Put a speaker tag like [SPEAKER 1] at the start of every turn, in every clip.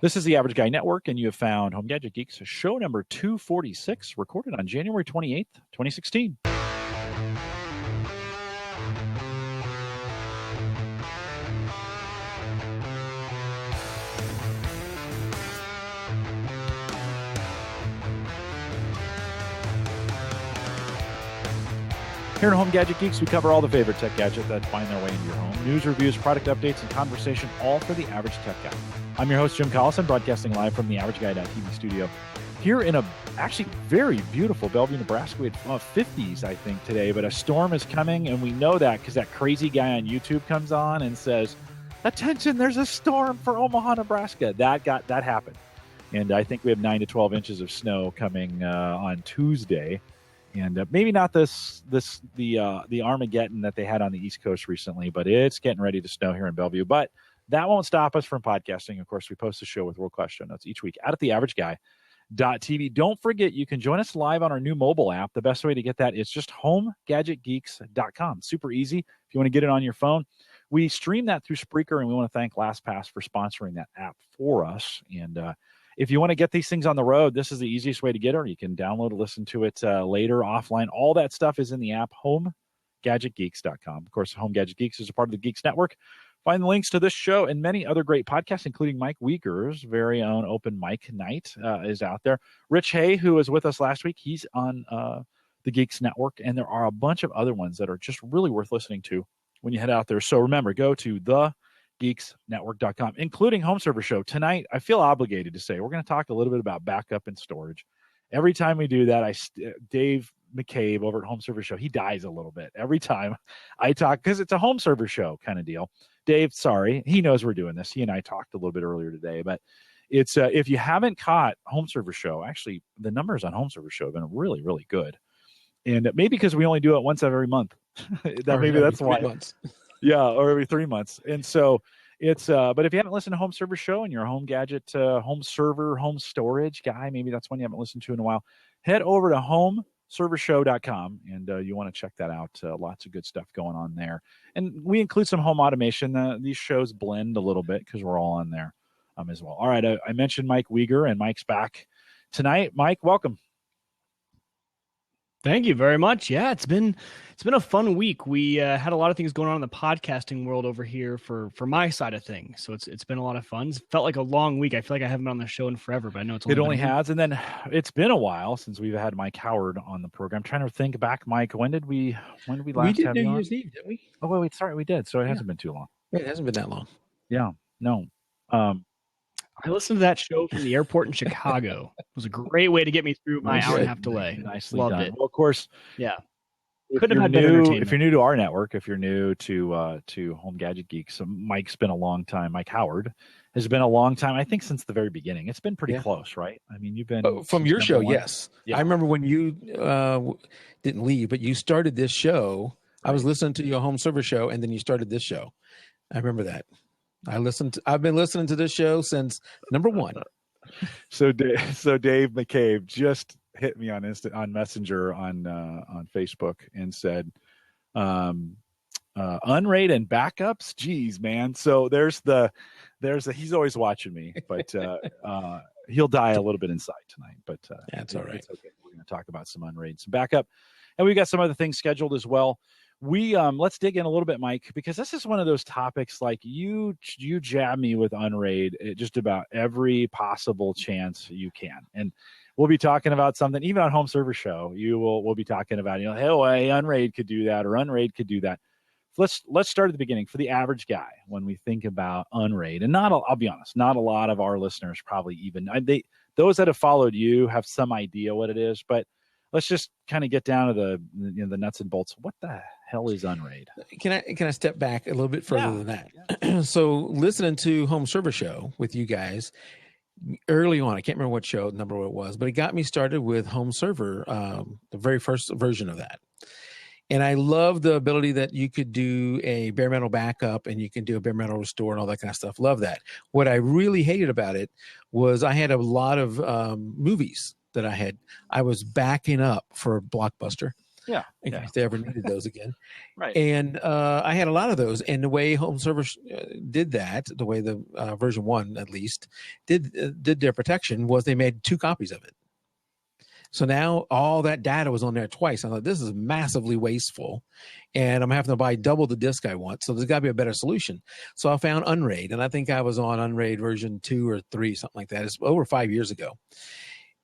[SPEAKER 1] This is the Average Guy Network, and you have found Home Gadget Geeks, show number 246, recorded on January 28th, 2016. Here at Home Gadget Geeks, we cover all the favorite tech gadgets that find their way into your home. News, reviews, product updates, and conversation, all for the average tech guy. I'm your host, Jim Collison, broadcasting live from the AverageGuy.tv studio. Here in a actually very beautiful Bellevue, Nebraska. We had 50s, I think, today, but a storm is coming, and we know that because that crazy guy on YouTube comes on and says, "Attention, there's a storm for Omaha, Nebraska." That happened. And I think we have 9 to 12 inches of snow coming on Tuesday. And maybe not the Armageddon that they had on the East Coast recently, but it's getting ready to snow here in Bellevue. But that won't stop us from podcasting. Of course, we post the show with world-class show notes each week out at theaverageguy.tv. Don't forget, you can join us live on our new mobile app. The best way to get that is just homegadgetgeeks.com. Super easy. If you want to get it on your phone, we stream that through Spreaker, and we want to thank LastPass for sponsoring that app for us. And if you want to get these things on the road, this is the easiest way to get it. You can download it, listen to it later, offline. All that stuff is in the app, homegadgetgeeks.com. Of course, Home Gadget Geeks is a part of the Geeks Network. Find the links to this show and many other great podcasts, including Mike Wieger's very own Open Mic Night is out there. Rich Hay, who was with us last week, he's on the Geeks Network. And there are a bunch of other ones that are just really worth listening to when you head out there. So remember, go to thegeeksnetwork.com, including Home Server Show. Tonight, I feel obligated to say we're going to talk a little bit about backup and storage. Every time we do that, Dave McCabe over at Home Server Show, he dies a little bit every time I talk because it's a Home Server Show kind of deal. Dave, sorry, he knows we're doing this. He and I talked a little bit earlier today, but it's if you haven't caught Home Server Show, actually the numbers on Home Server Show have been really, really good. And maybe because we only do it once every month. That's why. Yeah, or every 3 months. And so it's, but if you haven't listened to Home Server Show and you're a home gadget, home server, home storage guy, maybe that's one you haven't listened to in a while, head over to homeservershow.com and you want to check that out. Lots of good stuff going on there. And we include some home automation. These shows blend a little bit because we're all on there as well. All right, I mentioned Mike Wieger, and Mike's back tonight. Mike, welcome.
[SPEAKER 2] Thank you very much. Yeah, it's been a fun week. We had a lot of things going on in the podcasting world over here for my side of things. So it's been a lot of fun. It felt like a long week. I feel like I haven't been on the show in forever, but I know it's
[SPEAKER 1] only has. And then it's been a while since we've had Mike Howard on the program. I'm trying to think back, Mike. When did we last have you on? We did New Year's Eve, didn't we? Oh wait, sorry, we did. So it hasn't been too long.
[SPEAKER 3] Yeah, it hasn't been that long.
[SPEAKER 1] Yeah, no.
[SPEAKER 2] I listened to that show from the airport in Chicago. It was a great way to get me through my hour and a half delay.
[SPEAKER 1] Nicely
[SPEAKER 2] Loved
[SPEAKER 1] done.
[SPEAKER 2] it.
[SPEAKER 1] Well, of course,
[SPEAKER 2] yeah.
[SPEAKER 1] Couldn't have had better entertainment. If you're new to our network, if you're new to Home Gadget Geeks, Mike's been a long time. Mike Howard has been a long time. I think since the very beginning. It's been pretty close, right? I mean, you've been
[SPEAKER 3] from your show, yes. Yeah. I remember when you didn't leave, but you started this show. Right. I was listening to your Home Server Show, and then you started this show. I remember that. I've been listening to this show since number one.
[SPEAKER 1] So Dave McCabe just hit me on Messenger on Facebook and said, Unraid and backups. Geez, man. So there's he's always watching me, but he'll die a little bit inside tonight, but
[SPEAKER 3] that's all right.
[SPEAKER 1] It's okay. We're going to talk about some Unraid, some backup, and we've got some other things scheduled as well. We let's dig in a little bit, Mike, because this is one of those topics like you jab me with Unraid at just about every possible chance you can, and we'll be talking about something even on Home Server Show. We'll be talking about hey, Unraid could do that or Unraid could do that. Let's start at the beginning for the average guy when we think about Unraid, and I'll be honest, not a lot of our listeners probably even those that have followed you have some idea what it is, but let's just kind of get down to the nuts and bolts. What the hell is Unraid?
[SPEAKER 3] Can I step back a little bit further than that? Yeah. So listening to Home Server Show with you guys early on, I can't remember what show number it was, but it got me started with Home Server, the very first version of that. And I love the ability that you could do a bare metal backup and you can do a bare metal restore and all that kind of stuff. Love that. What I really hated about it was I had a lot of movies that I was backing up for Blockbuster.
[SPEAKER 1] Yeah.
[SPEAKER 3] In case they ever needed those again.
[SPEAKER 1] Right.
[SPEAKER 3] And I had a lot of those. And the way home servers did that, the way the version 1 at least did their protection, was they made 2 copies of it. So now all that data was on there twice. I thought, this is massively wasteful, and I'm having to buy double the disk I want. So there's got to be a better solution. So I found Unraid, and I think I was on Unraid version 2 or 3, something like that. It's over 5 years ago.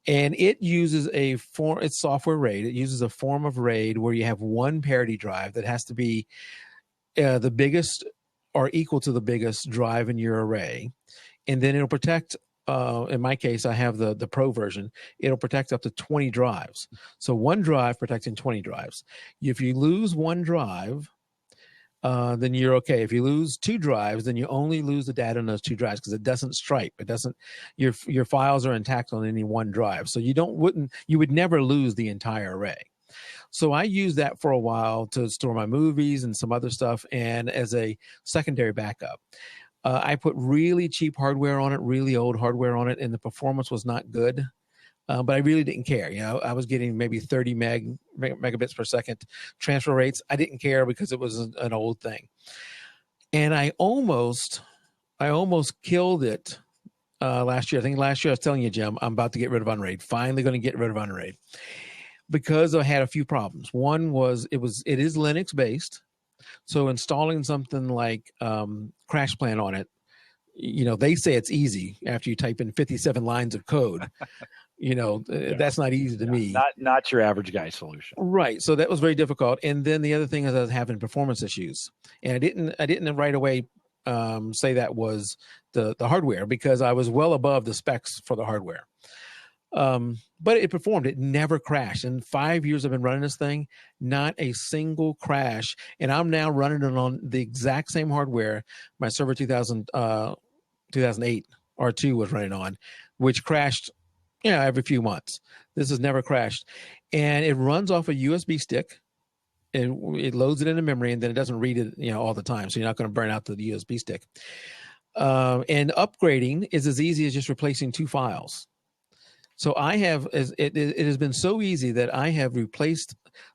[SPEAKER 3] And it uses it's software RAID. It uses a form of RAID where you have one parity drive that has to be the biggest or equal to the biggest drive in your array. And then it'll protect, in my case, I have the Pro version. It'll protect up to 20 drives. So one drive protecting 20 drives. If you lose one drive, then you're okay. If you lose 2 drives, then you only lose the data on those 2 drives because it doesn't stripe. It doesn't. Your files are intact on any one drive, so you would never lose the entire array. So I used that for a while to store my movies and some other stuff, and as a secondary backup. I put really cheap hardware on it, really old hardware on it, and the performance was not good. But I really didn't care. I was getting maybe 30 megabits per second transfer rates. I didn't care because it was an old thing. And I almost killed it last year. I think last year I was telling you, Jim, I'm about to get rid of Unraid. Finally going to get rid of Unraid because I had a few problems. One was it is Linux based. So installing something like CrashPlan on it, they say it's easy after you type in 57 lines of code. That's not easy to me.
[SPEAKER 1] Not your average guy solution.
[SPEAKER 3] Right. So that was very difficult. And then the other thing is I was having performance issues. And I didn't right away say that was the hardware because I was well above the specs for the hardware. But it performed. It never crashed. In 5 years I've been running this thing, not a single crash. And I'm now running it on the exact same hardware my server 2008 R2 was running on, which crashed every few months. This has never crashed. And it runs off a USB stick. And it loads it into memory, and then it doesn't read it all the time. So you're not going to burn out the USB stick. And upgrading is as easy as just replacing 2 files. So it has been so easy that I have replaced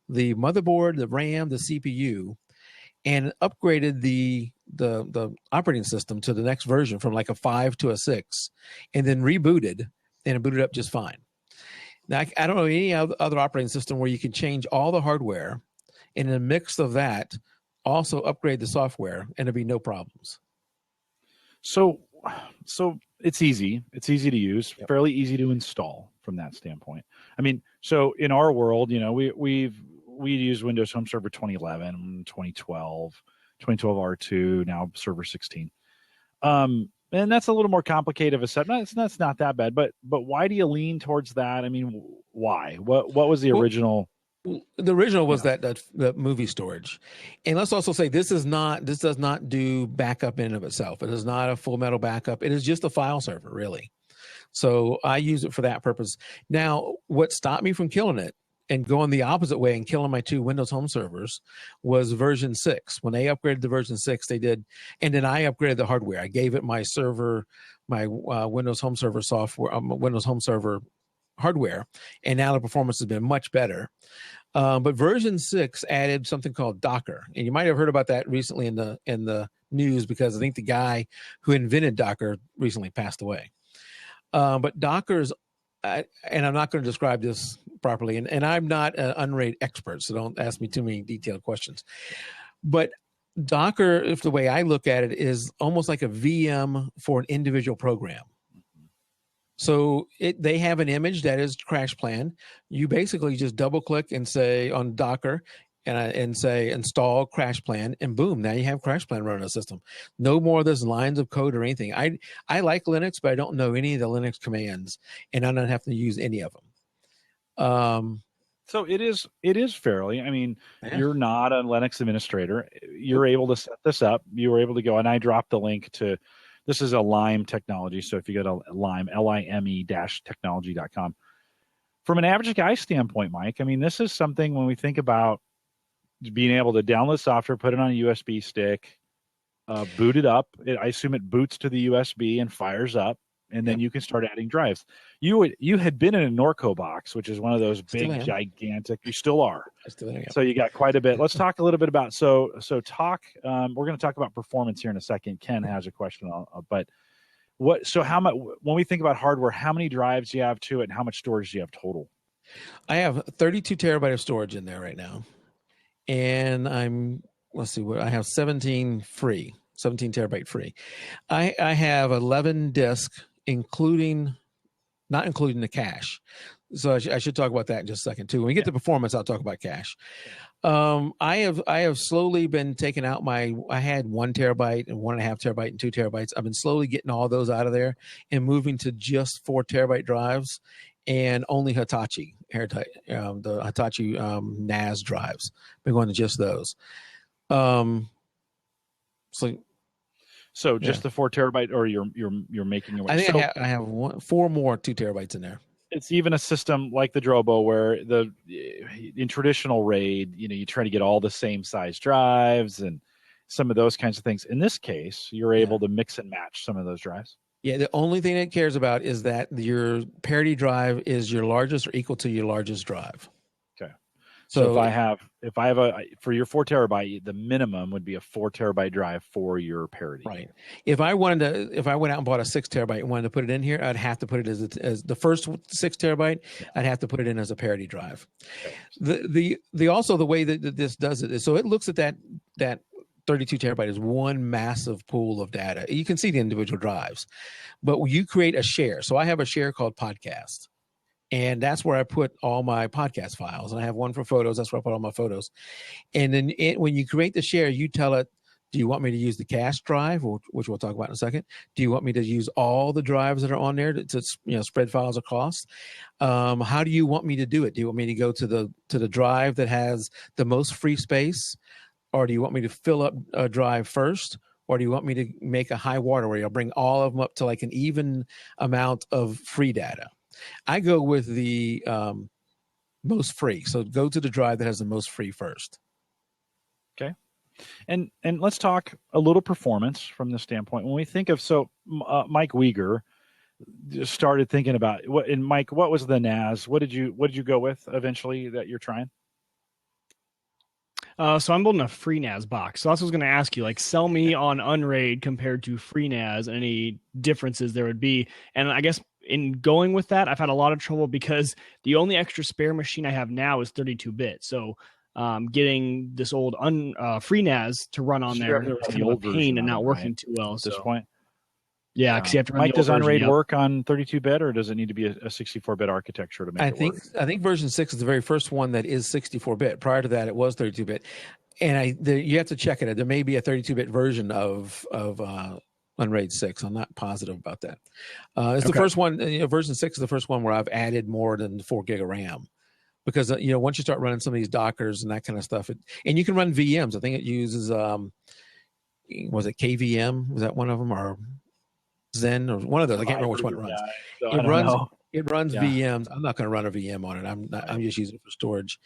[SPEAKER 3] the motherboard, the RAM, the CPU, and upgraded the operating system to the next version from like a 5 to a 6, and then rebooted, and it booted up just fine. Now, I don't know any other operating system where you can change all the hardware, and in a mix of that, also upgrade the software, and there'll be no problems. So
[SPEAKER 1] it's easy. It's easy to use, fairly easy to install from that standpoint. I mean, so in our world, we use Windows Home Server 2011, 2012 R2, now Server 16. And that's a little more complicated of a set. That's not that bad, but why do you lean towards that? I mean, why? What was the original?
[SPEAKER 3] The original was that movie storage. And let's also say this does not do backup in and of itself. It is not a Full Metal backup. It is just a file server, really. So I use it for that purpose. Now, what stopped me from killing it and going the opposite way and killing my 2 Windows Home servers was version 6. When they upgraded to version 6, they did, and then I upgraded the hardware. I gave it my server, my Windows Home Server software, Windows Home Server hardware, and now the performance has been much better. But version 6 added something called Docker, and you might have heard about that recently in the news because I think the guy who invented Docker recently passed away. But Docker's, and I'm not going to describe this properly, and I'm not an Unraid expert, so don't ask me too many detailed questions. But Docker, if the way I look at it, is almost like a VM for an individual program. So they have an image that is CrashPlan. You basically just double click and say on Docker and say install CrashPlan, and boom, now you have CrashPlan running a system. No more of those lines of code or anything. I like Linux, but I don't know any of the Linux commands, and I don't have to use any of them.
[SPEAKER 1] So it is fairly. I mean, You're not a Linux administrator. You're able to set this up. You were able to go, and I dropped the link to. This is a Lime technology. So if you go to Lime, LIME-technology.com. From an average guy standpoint, Mike, I mean, this is something when we think about being able to download software, put it on a USB stick, boot it up. I assume it boots to the USB and fires up. and then you can start adding drives. You had been in a Norco box, which is one of those big, gigantic. You still are. I still am. So you got quite a bit. Let's talk a little bit about we're going to talk about performance here in a second. Ken has a question, but how much when we think about hardware, how many drives do you have to it, and how much storage do you have total?
[SPEAKER 3] I have 32 terabyte of storage in there right now, and let's see what I have 17 terabyte free. I have 11 disks, not including the cache. So I should talk about that in just a second too. When we get to performance, I'll talk about cache. I have slowly been taking out I had 1 terabyte and 1.5 terabyte and 2 terabytes. I've been slowly getting all those out of there and moving to just 4 terabyte drives and only Hitachi, the Hitachi NAS drives. Been going to just those.
[SPEAKER 1] So just the 4 terabyte, or you're making it.
[SPEAKER 3] I think I have 4 more 2 terabytes in there.
[SPEAKER 1] It's even a system like the Drobo where in traditional RAID, you try to get all the same size drives and some of those kinds of things. In this case, you're able to mix and match some of those drives. Yeah, the only thing it cares about is that your parity drive is your largest or equal to your largest drive. Okay. So if I have for your 4 terabyte, the minimum would be a 4 terabyte drive for your parity. Right. If I went out and bought a 6 terabyte and wanted to put it in here, I'd have to put it as the first 6 terabyte. Yeah. I'd have to put it in as a parity drive. Okay. The way that this does it is, so it looks at that 32 terabyte is one massive pool of data. You can see the individual drives, but you create a share. So I have a share called podcast. And that's where I put all my podcast files. And I have one for photos. That's where I put all my photos. And then when you create the share, you tell it, do you want me to use the cache drive, which we'll talk about in a second? Do you want me to use all the drives that are on there to spread files across? How do you want me to do it? Do you want me to go to the drive that has the most free space? Or do you want me to fill up a drive first? Or do you want me to make a high water where I'll bring all of them up to like an even amount of free data? I go with the most free. So go to the drive that has the most free first. Okay. And let's talk a little performance from this standpoint. When we think of, Mike Uyghur started thinking about Mike, what was the NAS? What did you go with eventually that you're trying?
[SPEAKER 2] So I'm building a free NAS box. So that's what I was going to ask you, sell me on Unraid compared to free NAS, any differences there would be. And I guess in going with that, I've had a lot of trouble because the only extra spare machine I have now is 32-bit. So getting this old free NAS to run on there is kind of a pain and not working too well
[SPEAKER 1] at this point.
[SPEAKER 2] Yeah, because you have to run
[SPEAKER 1] Mike, does Unraid work on 32-bit, or does it need to be a 64-bit architecture to make it work? I think version 6 is the very first one that is 64-bit. Prior to that, it was 32-bit. And you have to check it. There may be a 32-bit version of Unraid 6. I'm not positive about that. It's the first one. Version 6 is the first one where I've added more than 4 gig of RAM. Because, once you start running some of these Dockers and that kind of stuff, and you can run VMs. I think it uses, was it KVM? Was that one of them? Or Zen or one of those? I can't remember which one it runs. It runs VMs. I'm not going to run a VM on it. I'm just using it for storage.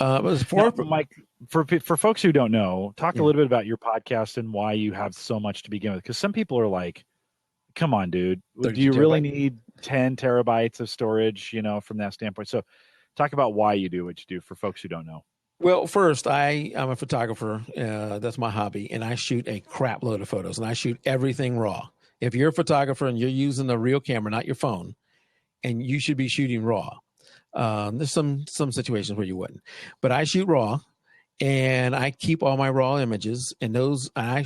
[SPEAKER 1] Mike, for folks who don't know, talk a little bit about your podcast and why you have so much to begin with. Because some people are like, come on, dude, do you really need 10 terabytes of storage, from that standpoint? So talk about why you do what you do for folks who don't know. Well, first, I'm a photographer. That's my hobby. And I shoot a crap load of photos, and I shoot everything raw. If you're a photographer and you're using a real camera, not your phone, and you should be shooting raw. There's some situations where you wouldn't, but I shoot raw, and I keep all my raw images, and those I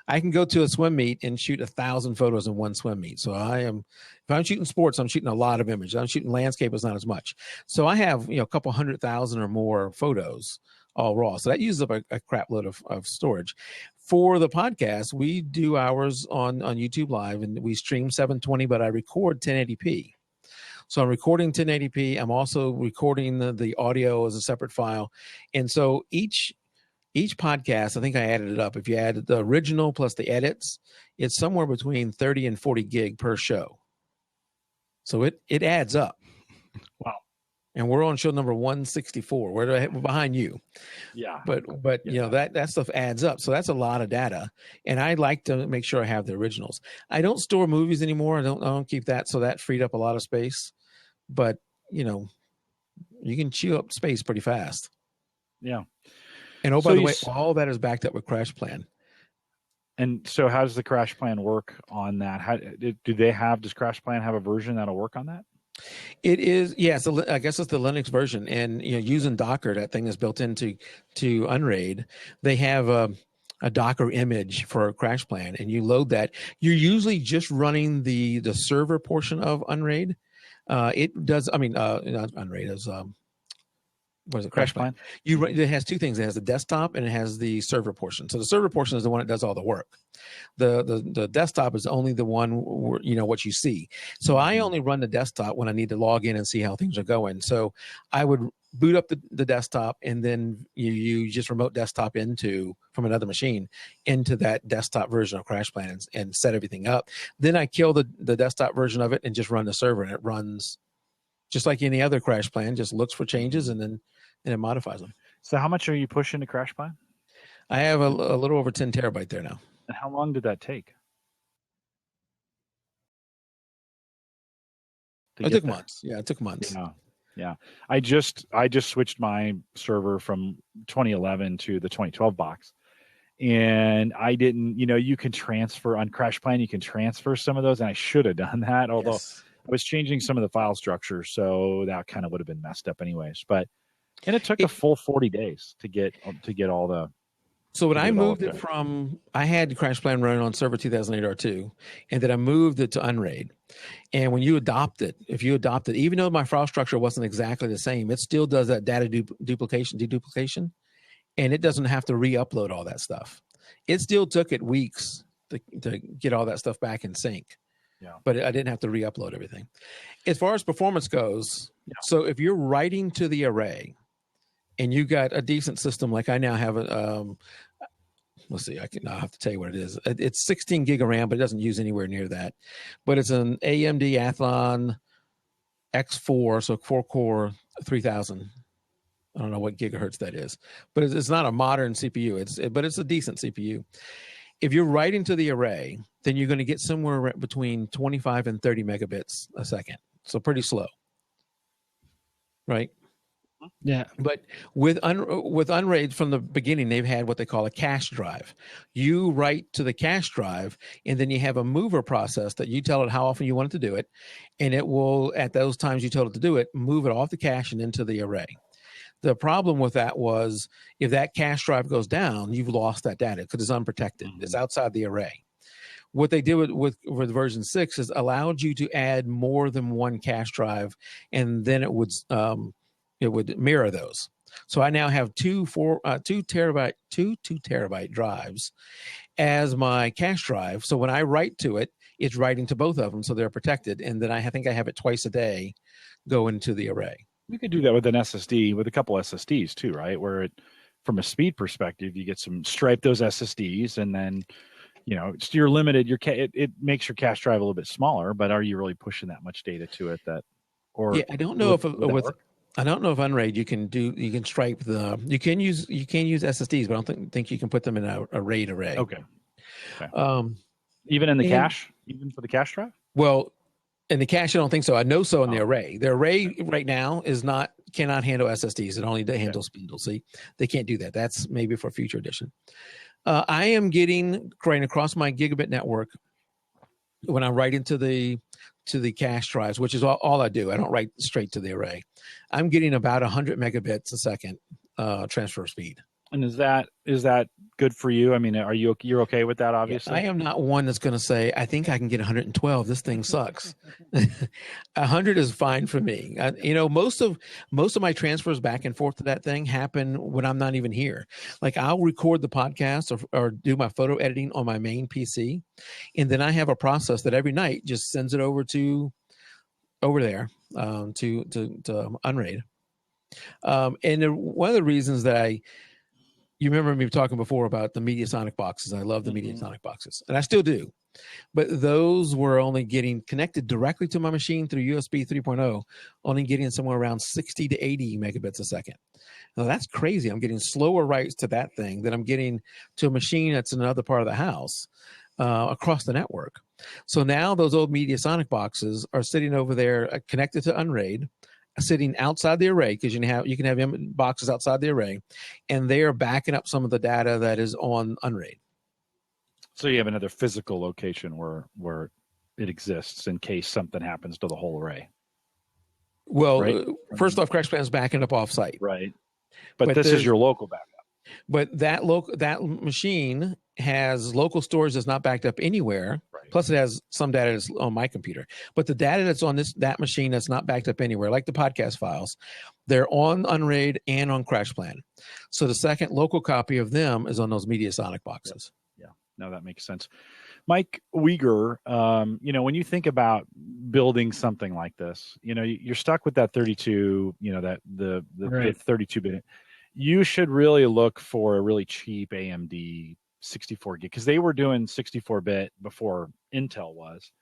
[SPEAKER 1] can go to a swim meet and shoot 1,000 photos in one swim meet. So if I'm shooting sports, I'm shooting a lot of images. I'm shooting landscape, it's not as much. So I have a couple 100,000 or more photos all raw. So that uses up a crap load of storage. For the podcast, we do ours on YouTube Live, and we stream 720, but I record 1080p. So I'm recording 1080p. I'm also recording the audio as a separate file. And so each podcast, I think I added it up. If you add the original plus the edits, it's somewhere between 30 and 40 gig per show. So it adds up. Wow.
[SPEAKER 3] and we're on show number 164. We're behind you.
[SPEAKER 1] Yeah.
[SPEAKER 3] But you know, that stuff adds up. So that's a lot of data. And I like to make sure I have the originals. I don't store movies anymore. I don't keep that. So that freed up a lot of space. But, you know, you can chew up space pretty fast.
[SPEAKER 1] Yeah.
[SPEAKER 3] And by the way, all that is backed up with CrashPlan.
[SPEAKER 1] And so how does the CrashPlan work on that? Does CrashPlan have a version that'll work on that?
[SPEAKER 3] It is, yeah. So I guess it's the Linux version, and you know, using Docker, that thing is built into Unraid. They have a Docker image for CrashPlan, and you load that. You're usually just running the server portion of Unraid. It does. I mean, not Unraid is what is it?
[SPEAKER 1] CrashPlan.
[SPEAKER 3] It has two things. It has the desktop and it has the server portion. So the server portion is the one that does all the work. The desktop is only the one, you know, what you see. So I only run the desktop when I need to log in and see how things are going. So I would boot up the desktop, and then you just remote desktop from another machine into that desktop version of CrashPlan and set everything up. Then I kill the desktop version of it and just run the server, and it runs just like any other CrashPlan, just looks for changes and then it modifies them.
[SPEAKER 1] So how much are you pushing to CrashPlan?
[SPEAKER 3] I have a little over 10 terabyte there now.
[SPEAKER 1] And how long did that take?
[SPEAKER 3] It took months. Yeah, it took months.
[SPEAKER 1] Yeah. I just switched my server from 2011 to the 2012 box. And I didn't, you know, you can transfer on CrashPlan, you can transfer some of those, and I should have done that, although I was changing some of the file structure, so that kind of would have been messed up anyways. And it took a full 40 days to get all the.
[SPEAKER 3] So when I moved it from, I had CrashPlan running on server 2008 R2, and then I moved it to Unraid. And when you adopt it, even though my file structure wasn't exactly the same, it still does that data deduplication, and it doesn't have to re-upload all that stuff. It still took it weeks to get all that stuff back in sync. Yeah. But I didn't have to re-upload everything. As far as performance goes, so if you're writing to the array and you got a decent system, like I now have let's see, I'll have to tell you what it is. It's 16 gig of RAM, but it doesn't use anywhere near that. But it's an AMD Athlon X4, so 4-core 3000. I don't know what gigahertz that is, but it's not a modern CPU. But it's a decent CPU. If you're writing to the array, then you're going to get somewhere between 25 and 30 megabits a second. So pretty slow, right?
[SPEAKER 2] Yeah.
[SPEAKER 3] But with Unraid from the beginning, they've had what they call a cache drive. You write to the cache drive, and then you have a mover process that you tell it how often you want it to do it, and it will, at those times you told it to do it, move it off the cache and into the array. The problem with that was if that cache drive goes down, you've lost that data because it's unprotected. It's outside the array. What they did with version 6 is allowed you to add more than one cache drive, and then it would mirror those. So I now have two 2 terabyte drives as my cache drive. So when I write to it, it's writing to both of them, so they're protected. And then I think I have it twice a day go into the array.
[SPEAKER 1] You could do that with an SSD, with a couple SSDs too, right? Where from a speed perspective, you get stripe those SSDs, and then, you know, you're limited. It makes your cache drive a little bit smaller, but are you really pushing that much data to it?
[SPEAKER 3] I don't know I don't know if Unraid you can stripe you can use SSDs, but I don't think you can put them in a RAID array.
[SPEAKER 1] Okay. Even in the cache, even for the cache drive?
[SPEAKER 3] Well, in the cache, I don't think so. I know so in the array. The array right now cannot handle SSDs. It only handles spindles. See, they can't do that. That's maybe for a future edition. I am getting right across my gigabit network when I write into the cache drives, which is all I do. I don't write straight to the array. I'm getting about 100 megabits a second transfer speed.
[SPEAKER 1] And is that good for you? I mean, you're okay with that? Obviously,
[SPEAKER 3] I am not one that's going to say I think I can get 112. This thing sucks. 100 is fine for me. Most of my transfers back and forth to that thing happen when I'm not even here. Like I'll record the podcast or do my photo editing on my main PC, and then I have a process that every night just sends it over there to Unraid. And one of the reasons that you remember me talking before about the Mediasonic boxes. I love the Mediasonic boxes, and I still do. but those were only getting connected directly to my machine through USB 3.0, only getting somewhere around 60 to 80 megabits a second. Now that's crazy. I'm getting slower writes to that thing than I'm getting to a machine that's in another part of the house across the network. So now those old Mediasonic boxes are sitting over there connected to Unraid, sitting outside the array, because you can have boxes outside the array, and they are backing up some of the data that is on Unraid.
[SPEAKER 1] So you have another physical location where it exists in case something happens to the whole array.
[SPEAKER 3] Well,
[SPEAKER 1] right?
[SPEAKER 3] First off, CrashPlan is backing up offsite.
[SPEAKER 1] Right. But this is your local backup.
[SPEAKER 3] But that machine has local storage that's not backed up anywhere. Right. Plus, it has some data that's on my computer. But the data that's on that machine that's not backed up anywhere, like the podcast files, they're on Unraid and on CrashPlan. So the second local copy of them is on those Mediasonic boxes.
[SPEAKER 1] Yeah, no, that makes sense. Mike Uyghur, when you think about building something like this, you're stuck with that 32, that the
[SPEAKER 2] right.
[SPEAKER 1] 32-bit. You should really look for a really cheap AMD 64 gig, because they were doing 64-bit before Intel was.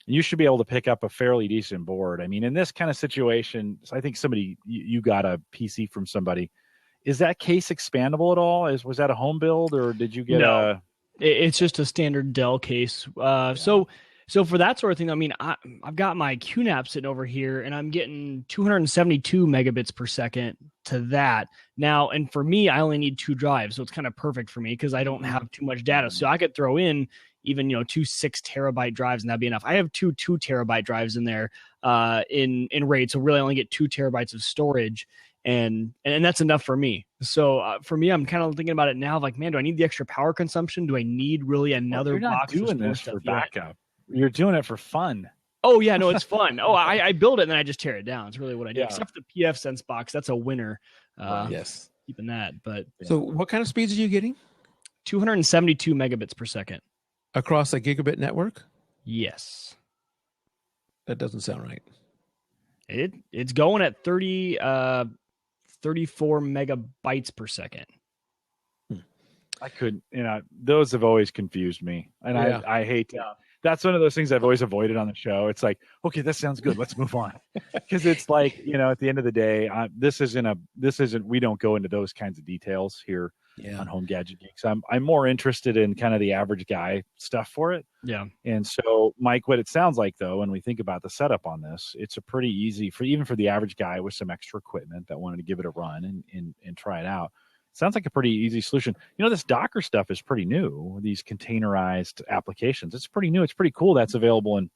[SPEAKER 1] You should be able to pick up a fairly decent board. I mean, in this kind of situation, I think you got a PC from somebody. Is that case expandable at all? Was that a home build, or did you get a?
[SPEAKER 2] It's just a standard Dell case. So for that sort of thing, I mean, I've got my QNAP sitting over here, and I'm getting 272 megabits per second to that now. And for me, I only need 2 drives, so it's kind of perfect for me because I don't have too much data. So I could throw in even 2 6 terabyte drives, and that'd be enough. I have 2 terabyte drives in there in RAID, so really I only get 2 terabytes of storage. And that's enough for me. So for me, I'm kind of thinking about it now, like, man, do I need the extra power consumption? Do I need really another box?
[SPEAKER 1] You're not doing this for backup. You're doing it for fun.
[SPEAKER 2] Oh yeah, no, it's fun. I build it and then I just tear it down. It's really what I do. Yeah. Except for the PF box, that's a winner.
[SPEAKER 3] Yes,
[SPEAKER 2] keeping that. But
[SPEAKER 3] so, what kind of speeds are you getting?
[SPEAKER 2] 272 megabits per second
[SPEAKER 3] across a gigabit network.
[SPEAKER 2] Yes,
[SPEAKER 3] that doesn't sound right.
[SPEAKER 2] It's going at 34 megabytes per second.
[SPEAKER 1] I couldn't, those have always confused me. And I hate to. Yeah. That's one of those things I've always avoided on the show. It's like, okay, that sounds good. Let's move on. Because it's like, at the end of the day, we don't go into those kinds of details here on Home Gadget Geeks. I'm more interested in kind of the average guy stuff for it.
[SPEAKER 2] Yeah.
[SPEAKER 1] And so, Mike, what it sounds like, though, when we think about the setup on this, it's a pretty easy even for the average guy with some extra equipment that wanted to give it a run and try it out. Sounds like a pretty easy solution. This Docker stuff is pretty new. These containerized applications, it's pretty new. It's pretty cool. That's available in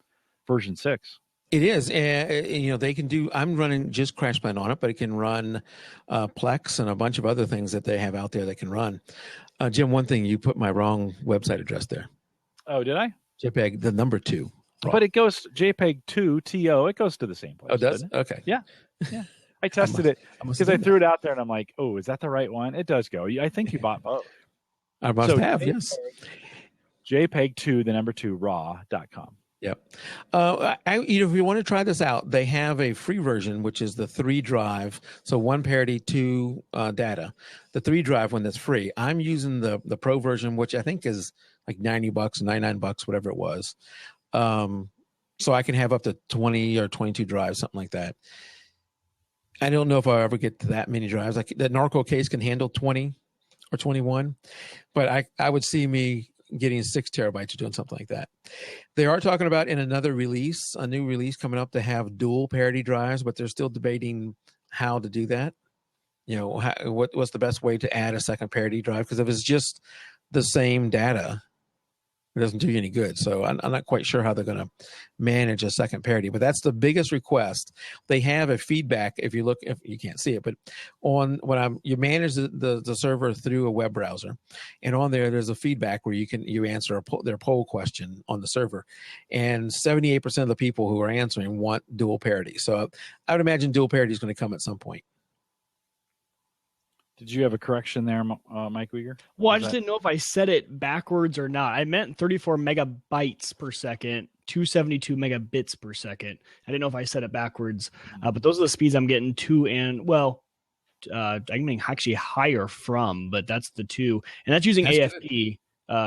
[SPEAKER 1] version 6.
[SPEAKER 3] It is. They can do, I'm running just CrashPlan on it, but it can run Plex and a bunch of other things that they have out there that can run. Jim, one thing, you put my wrong website address there.
[SPEAKER 1] Oh, did I?
[SPEAKER 3] JPEG, the number 2.
[SPEAKER 1] Wrong. But it goes JPEG 2 TO. It goes to the same place.
[SPEAKER 3] Oh, does it? Okay.
[SPEAKER 1] Yeah. I tested it because I threw it out there and I'm like, oh, is that the right one? It does go. I think you bought both.
[SPEAKER 3] I must have, yes.
[SPEAKER 1] JPEG 2, the number 2, raw.com.
[SPEAKER 3] Yep. If you want to try this out, they have a free version, which is the 3 drive. So 1 parity, 2 data. The 3 drive one that's free. I'm using the pro version, which I think is like $90, $99, whatever it was. So I can have up to 20 or 22 drives, something like that. I don't know if I'll ever get to that many drives. Like that Narco case can handle 20 or 21, but I would see me getting 6 terabytes or doing something like that. They are talking about in another release, a new release coming up, to have dual parity drives, but they're still debating how to do that. What's the best way to add a second parity drive? Because if it's just the same data, it doesn't do you any good. So I'm not quite sure how they're going to manage a second parity, but that's the biggest request. They have a feedback. If you can't see it, but you manage the server through a web browser, and on there's a feedback where you answer their poll question on the server, and 78% of the people who are answering want dual parity. So I would imagine dual parity is going to come at some point.
[SPEAKER 1] Did you have a correction there, Mike Uyghur?
[SPEAKER 2] Well, I just didn't know if I said it backwards or not. I meant 34 megabytes per second, 272 megabits per second. I didn't know if I said it backwards, but those are the speeds I'm getting to, and I'm getting actually higher from, but that's the 2, and that's using AFP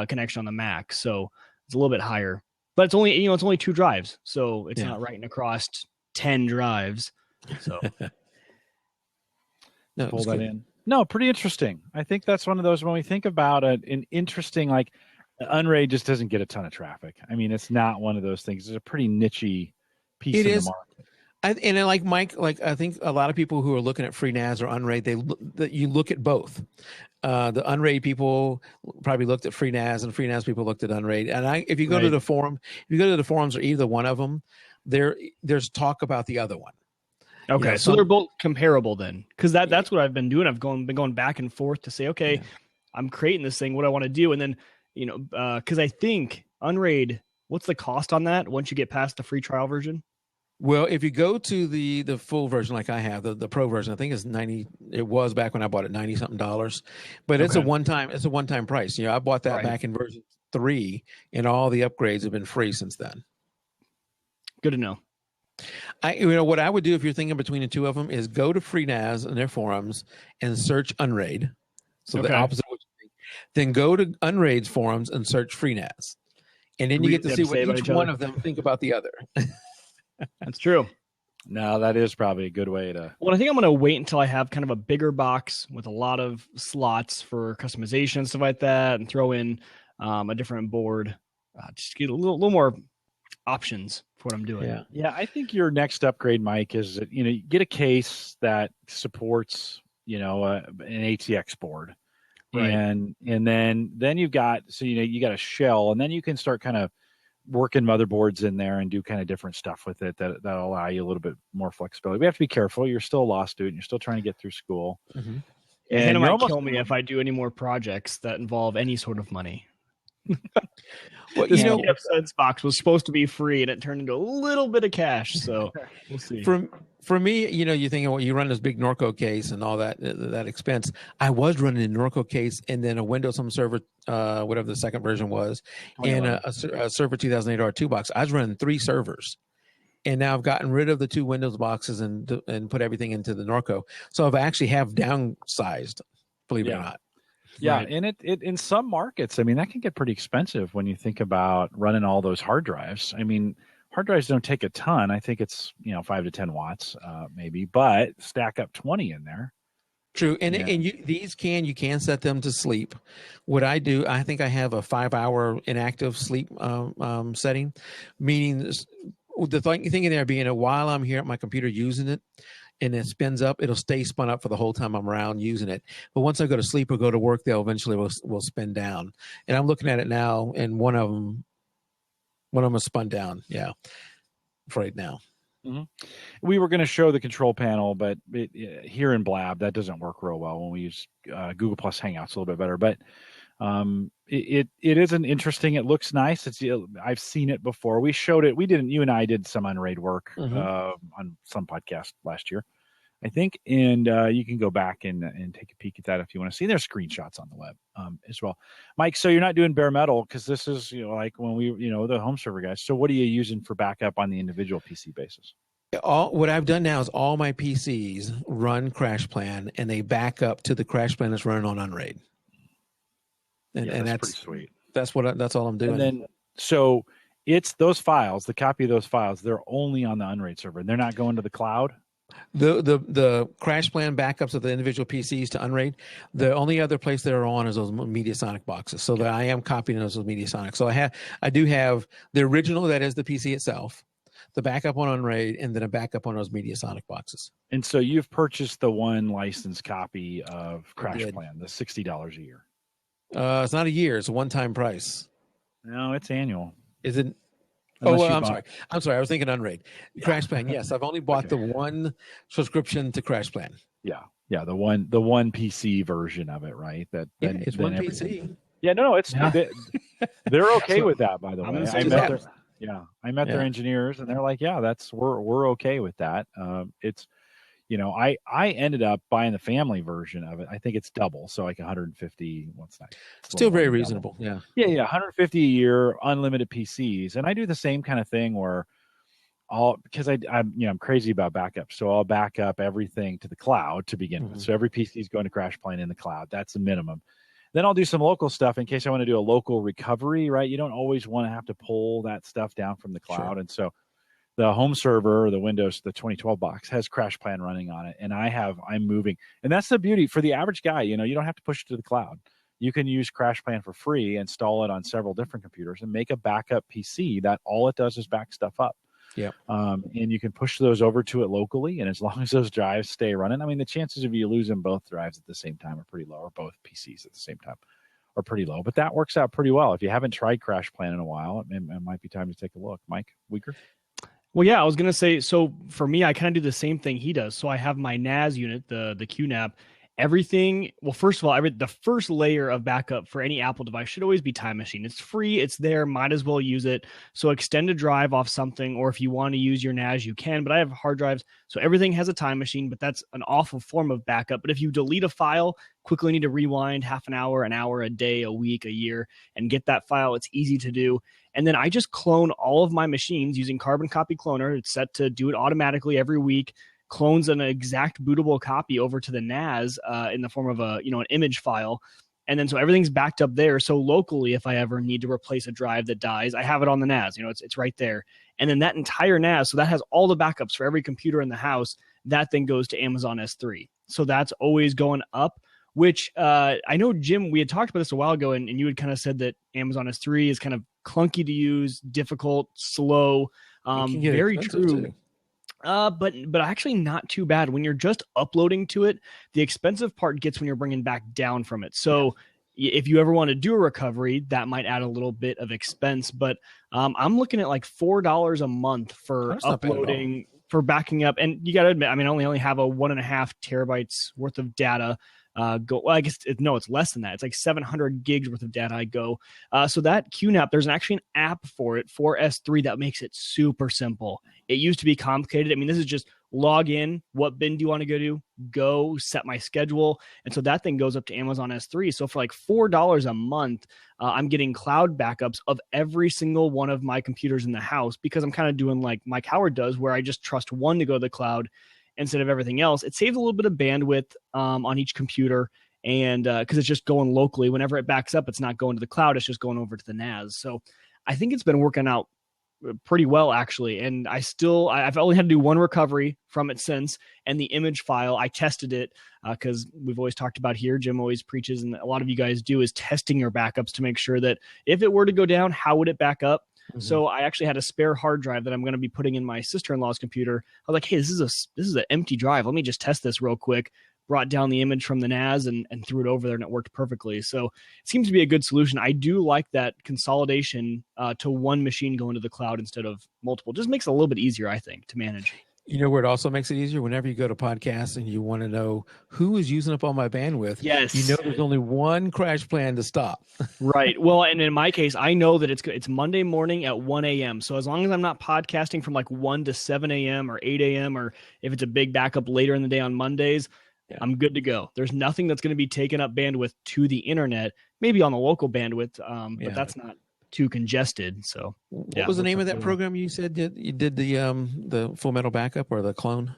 [SPEAKER 2] connection on the Mac. So it's a little bit higher, but it's only, it's only 2 drives, so it's
[SPEAKER 3] Yeah.
[SPEAKER 2] not writing across 10 drives. So
[SPEAKER 3] No,
[SPEAKER 1] Pull that in. No, pretty interesting. I think that's one of those when we think about an interesting, like Unraid just doesn't get a ton of traffic. I mean, it's not one of those things. It's a pretty niche-y piece
[SPEAKER 3] It
[SPEAKER 1] in
[SPEAKER 3] is.
[SPEAKER 1] the market.
[SPEAKER 3] And then, like Mike, like I think a lot of people who are looking at free NAS or Unraid, you look at both. The Unraid people probably looked at free NAS, and free NAS people looked at Unraid. And if you go to the forum, if you go to the forums or either one of them, there's talk about the other one.
[SPEAKER 2] okay, so they're both comparable then, because that's what I've been doing. I've been going back and forth to say, okay, I'm creating this thing. What do I want to do? And then because I think Unraid, what's the cost on that once you get past the free trial version?
[SPEAKER 3] Well, if you go to the full version, like I have, the pro version, I think it's $90. It was back when I bought it, $90 something, but it's a one time price. I bought that back in version 3, and all the upgrades have been free since then.
[SPEAKER 2] Good to know.
[SPEAKER 3] What I would do if you're thinking between the two of them is go to free NAS and their forums and search Unraid. So the opposite of what you think. Then go to Unraid's forums and search free NAS. And then you get to see what each one of them think about the other.
[SPEAKER 2] That's true.
[SPEAKER 1] No, that is probably a good way to.
[SPEAKER 2] Well, I think I'm going to wait until I have kind of a bigger box with a lot of slots for customization and stuff like that, and throw in a different board, just get a little more options for what I'm doing.
[SPEAKER 1] Yeah. I think your next upgrade, Mike, is that, you get a case that supports, an ATX board,
[SPEAKER 2] right?
[SPEAKER 1] And then you've got you got a shell, and then you can start kind of working motherboards in there and do kind of different stuff with it that'll allow you a little bit more flexibility. We have to be careful. You're still a law student. You're still trying to get through school.
[SPEAKER 2] Mm-hmm. And it might kill me if I do any more projects that involve any sort of money.
[SPEAKER 3] Well,
[SPEAKER 2] this Sense box was supposed to be free, and it turned into a little bit of cash. So we'll see.
[SPEAKER 3] For me, you think, well, you run this big Norco case and all that expense. I was running a Norco case and then a Windows Home Server, whatever the second version was, and a Server 2008 R2 box. I was running 3 servers, and now I've gotten rid of the 2 Windows boxes and put everything into the Norco. So I've actually have downsized, believe it or not.
[SPEAKER 1] Yeah, right. And it in some markets, I mean, that can get pretty expensive when you think about running all those hard drives. I mean, hard drives don't take a ton. I think it's 5 to 10 watts, maybe, but stack up 20 in there.
[SPEAKER 3] True, and you can set them to sleep. What I do, I think I have a 5-hour inactive sleep setting, meaning the thing in there being that while I'm here at my computer using it, and it spins up, it'll stay spun up for the whole time I'm around using it. But once I go to sleep or go to work, they'll eventually will spin down. And I'm looking at it now, and one of them is spun down. Yeah, right now.
[SPEAKER 1] Mm-hmm. We were going to show the control panel, but here in Blab, that doesn't work real well when we use Google Plus Hangouts a little bit better. But it is an interesting. It looks nice. I've seen it before. We showed it. You and I did some Unraid work on some podcast last year, I think, and you can go back and take a peek at that if you want to see. There's screenshots on the web as well, Mike. So you're not doing bare metal because this is like when we the home server guys. So what are you using for backup on the individual PC basis?
[SPEAKER 3] What I've done now is all my PCs run CrashPlan, and they back up to the CrashPlan that's running on Unraid. And that's pretty sweet. That's all I'm doing.
[SPEAKER 1] And then, so it's those files, the copy of those files, they're only on the Unraid server. They're not going to the cloud.
[SPEAKER 3] The CrashPlan backups of the individual PCs to Unraid. The only other place they're on is those MediaSonic boxes. So that I am copying those MediaSonic. So I do have the original, that is the PC itself, the backup on Unraid, and then a backup on those MediaSonic boxes.
[SPEAKER 1] And so you've purchased the one licensed copy of CrashPlan, the $60 a year.
[SPEAKER 3] It's not a year; it's a one-time price.
[SPEAKER 1] No, it's annual.
[SPEAKER 3] Is it? I'm sorry. I was thinking Unraid. Yeah. CrashPlan. Yes, I've only bought the one subscription to CrashPlan.
[SPEAKER 1] Yeah, the one PC version of it, right?
[SPEAKER 3] It's one PC.
[SPEAKER 1] Yeah, no, it's they're okay with that. By the way, I met their engineers, and they're like, yeah, we're okay with that. It's. I ended up buying the family version of it. I think it's double, so like 150. What's that?
[SPEAKER 3] Still very reasonable.
[SPEAKER 1] Double. Yeah. 150 a year, unlimited PCs, and I do the same kind of thing where because I'm crazy about backup, so I'll back up everything to the cloud to begin with. So every PC is going to CrashPlan in the cloud. That's the minimum. Then I'll do some local stuff in case I want to do a local recovery, right? You don't always want to have to pull that stuff down from the cloud.
[SPEAKER 3] Sure.
[SPEAKER 1] And so the home server, the Windows, the 2012 box has CrashPlan running on it. And I'm moving. And that's the beauty for the average guy. You don't have to push it to the cloud. You can use CrashPlan for free, install it on several different computers, and make a backup PC that all it does is back stuff up.
[SPEAKER 3] Yeah.
[SPEAKER 1] And you can push those over to it locally. And as long as those drives stay running, I mean, the chances of you losing both drives at the same time are pretty low, or both PCs at the same time are pretty low. But that works out pretty well. If you haven't tried CrashPlan in a while, it might be time to take a look. Mike Weaker?
[SPEAKER 2] Well, yeah, I was going to say, so for me, I kind of do the same thing he does. So I have my NAS unit, the QNAP. Everything, well, first of all, the first layer of backup for any Apple device should always be Time Machine. It's free, it's there, might as well use it. So extend a drive off something, or if you want to use your NAS, you can. But I have hard drives, so everything has a Time Machine, but that's an awful form of backup. But if you delete a file, quickly need to rewind half an hour, a day, a week, a year, and get that file, it's easy to do. And then I just clone all of my machines using Carbon Copy Cloner. It's set to do it automatically every week. Clones an exact bootable copy over to the NAS in the form of an image file. And then so everything's backed up there. So locally, if I ever need to replace a drive that dies, I have it on the NAS. It's right there. And then that entire NAS, so that has all the backups for every computer in the house. That then goes to Amazon S3. So that's always going up, which I know, Jim, we had talked about this a while ago, and you had kind of said that Amazon S3 is kind of clunky to use, difficult, slow. Very true.
[SPEAKER 3] Too.
[SPEAKER 2] But actually not too bad. When you're just uploading to it, the expensive part gets when you're bringing back down from it. So if you ever want to do a recovery, that might add a little bit of expense. But I'm looking at like $4 a month for uploading, for backing up. And you got to admit, I mean, I only have a 1.5 terabytes worth of data. I guess it's less than that. It's like 700 gigs worth of data I go. So that QNAP, there's actually an app for it for S3 that makes it super simple. It used to be complicated. I mean, this is just log in. What bin do you want to go to? Go set my schedule. And so that thing goes up to Amazon S3. So for like $4 a month, I'm getting cloud backups of every single one of my computers in the house, because I'm kind of doing like Mike Howard does, where I just trust one to go to the cloud instead of everything else. It saves a little bit of bandwidth on each computer, and because it's just going locally. Whenever it backs up, it's not going to the cloud, it's just going over to the NAS. So I think it's been working out pretty well, actually. And I've only had to do one recovery from it since, and the image file, I tested it because we've always talked about here, Jim always preaches, and a lot of you guys do, is testing your backups to make sure that if it were to go down, how would it back up? Mm-hmm. So I actually had a spare hard drive that I'm going to be putting in my sister-in-law's computer. I was like, hey, this is an empty drive. Let me just test this real quick. Brought down the image from the NAS and threw it over there, and it worked perfectly. So it seems to be a good solution. I do like that consolidation to one machine going to the cloud instead of multiple. Just makes it a little bit easier, I think, to manage.
[SPEAKER 3] You know where it also makes it easier? Whenever you go to podcasts and you want to know who is using up all my bandwidth,
[SPEAKER 2] yes,
[SPEAKER 3] you know there's only one CrashPlan to stop.
[SPEAKER 2] Right. Well, and in my case, I know that it's Monday morning at 1 a.m. So as long as I'm not podcasting from like 1 to 7 a.m. or 8 a.m., or if it's a big backup later in the day on Mondays, I'm good to go. There's nothing that's going to be taking up bandwidth to the internet, maybe on the local bandwidth, but that's not too congested. So
[SPEAKER 3] what was the name of that program you said you did the Full Metal Backup or the clone?